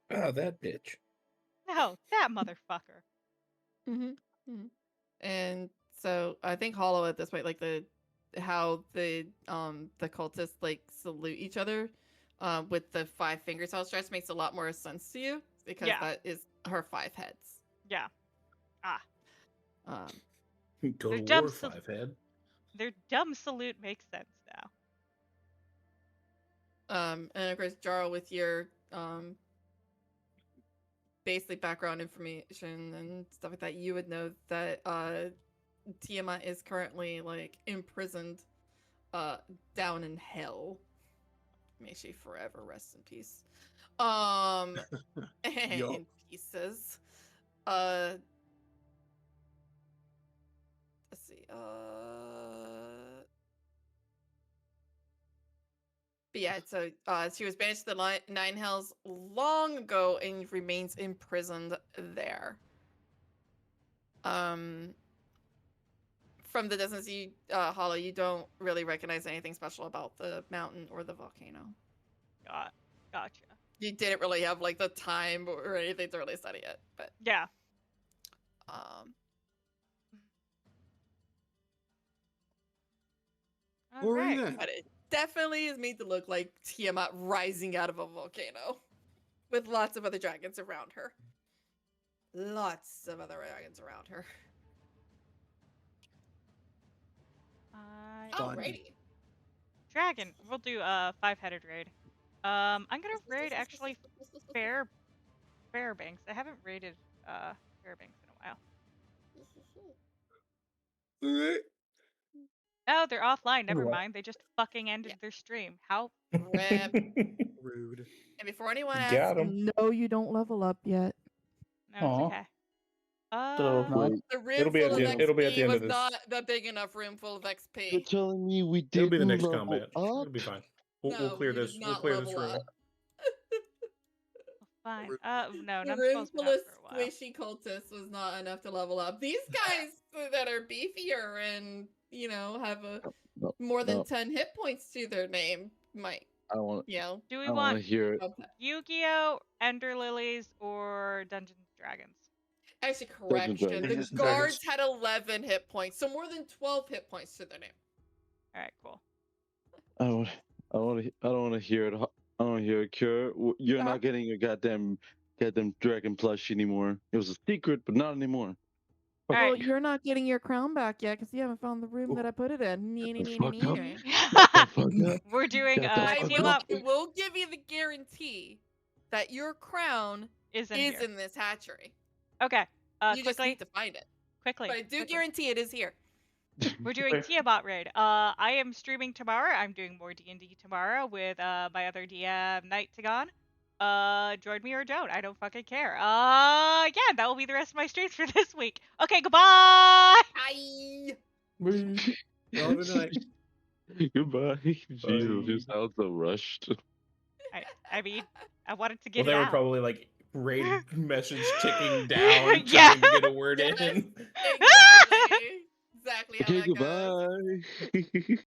Speaker 3: Ah, that bitch.
Speaker 1: No, that motherfucker.
Speaker 9: And so I think Hollow at this point, like how the cultists like salute each other with the 5 fingers outstretched makes a lot more sense to you because that is her 5 heads.
Speaker 1: Yeah.
Speaker 3: Total War 5 head.
Speaker 1: Their dumb salute makes sense now.
Speaker 9: And of course, Jarl, with your basically background information and stuff like that, you would know that Tiamat is currently like imprisoned down in hell. May she forever rest in peace. And in pieces. Let's see. But yeah, so she was banished to the 9 Hells long ago and remains imprisoned there. From the distance, Hollow, you don't really recognize anything special about the mountain or the volcano.
Speaker 1: Gotcha.
Speaker 9: You didn't really have like the time or anything to really study it, but
Speaker 1: yeah.
Speaker 5: All right.
Speaker 9: But it definitely is made to look like Tiamat rising out of a volcano with lots of other dragons around her. Lots of other dragons around her.
Speaker 2: Alrighty.
Speaker 1: Dragon. We'll do a 5-headed raid. I'm gonna raid actually Fairbanks. I haven't raided Fairbanks in a while.
Speaker 5: Alright.
Speaker 1: Oh, they're offline. Never mind. They just fucking ended their stream. How
Speaker 5: rude.
Speaker 9: And before anyone asks, no, you don't level up yet.
Speaker 1: No, it's okay.
Speaker 7: So no.
Speaker 4: Wait,
Speaker 2: The room
Speaker 3: It'll be at
Speaker 2: full
Speaker 3: the
Speaker 2: of
Speaker 3: end- it'll be at the
Speaker 2: XP
Speaker 3: end
Speaker 2: was
Speaker 3: of this.
Speaker 2: not the big enough room full of
Speaker 4: you're
Speaker 2: XP.
Speaker 4: telling me we
Speaker 3: It'll be the
Speaker 4: didn't
Speaker 3: next
Speaker 4: level
Speaker 3: combat.
Speaker 4: up?
Speaker 3: It'll be fine. We'll
Speaker 2: No,
Speaker 3: clear
Speaker 2: we did
Speaker 3: this.
Speaker 2: not
Speaker 3: We'll clear this
Speaker 2: level
Speaker 3: room.
Speaker 2: up.
Speaker 1: Fine. No,
Speaker 2: The room
Speaker 1: Numbskull's been
Speaker 2: full
Speaker 1: out
Speaker 2: of
Speaker 1: for a while.
Speaker 2: squishy cultists was not enough to level up. These guys that are beefier and, you know, have a
Speaker 4: No,
Speaker 2: more than
Speaker 4: no.
Speaker 2: 10 hit points to their name might,
Speaker 4: I don't want.
Speaker 2: you know.
Speaker 1: Do we
Speaker 4: I want to
Speaker 1: want
Speaker 4: hear it.
Speaker 1: Yu-Gi-Oh, Ender Lilies, or Dungeons and Dragons?
Speaker 2: Actually,
Speaker 4: Dungeons and
Speaker 2: correction.
Speaker 4: Dragons.
Speaker 2: The
Speaker 7: Dungeons and
Speaker 2: guards
Speaker 7: Dragons.
Speaker 2: had 11 hit points, so more than 12 hit points to their name.
Speaker 1: All right, cool.
Speaker 4: I don't want to hear it. I don't want to hear it, Cure. You're not getting your goddamn dragon plush anymore. It was a secret, but not anymore.
Speaker 1: All
Speaker 9: Well,
Speaker 1: right.
Speaker 9: you're not getting your crown back yet because you haven't found the room that I put it in.
Speaker 4: Fuck up.
Speaker 2: Okay.
Speaker 4: Shut the fuck up.
Speaker 1: We're doing
Speaker 4: Shut the
Speaker 2: I
Speaker 4: fuck
Speaker 1: team
Speaker 2: will,
Speaker 1: up
Speaker 2: I will give you the guarantee that your crown
Speaker 1: is in
Speaker 2: is
Speaker 1: here.
Speaker 2: in this hatchery.
Speaker 1: Okay.
Speaker 2: You just
Speaker 1: Quickly,
Speaker 2: need to find it.
Speaker 1: quickly.
Speaker 2: But I do
Speaker 1: quickly.
Speaker 2: guarantee it is here.
Speaker 1: We're doing Tiamat raid. I am streaming tomorrow. I'm doing more D&D tomorrow with my other DM, Night Tagon. Join me or don't. I don't fucking care. Yeah, that will be the rest of my streams for this week. Okay, goodbye.
Speaker 2: Bye.
Speaker 5: Well, good night.
Speaker 4: Goodbye. Jesus, you sound so rushed.
Speaker 1: I mean, I wanted to
Speaker 3: Well,
Speaker 1: get
Speaker 3: they
Speaker 1: it
Speaker 3: were
Speaker 1: out.
Speaker 3: probably like raid message ticking down,
Speaker 1: Yeah.
Speaker 3: trying to get a word
Speaker 2: Yes.
Speaker 3: in.
Speaker 2: Exactly. Exactly how
Speaker 4: Okay,
Speaker 2: that goes.
Speaker 4: goodbye.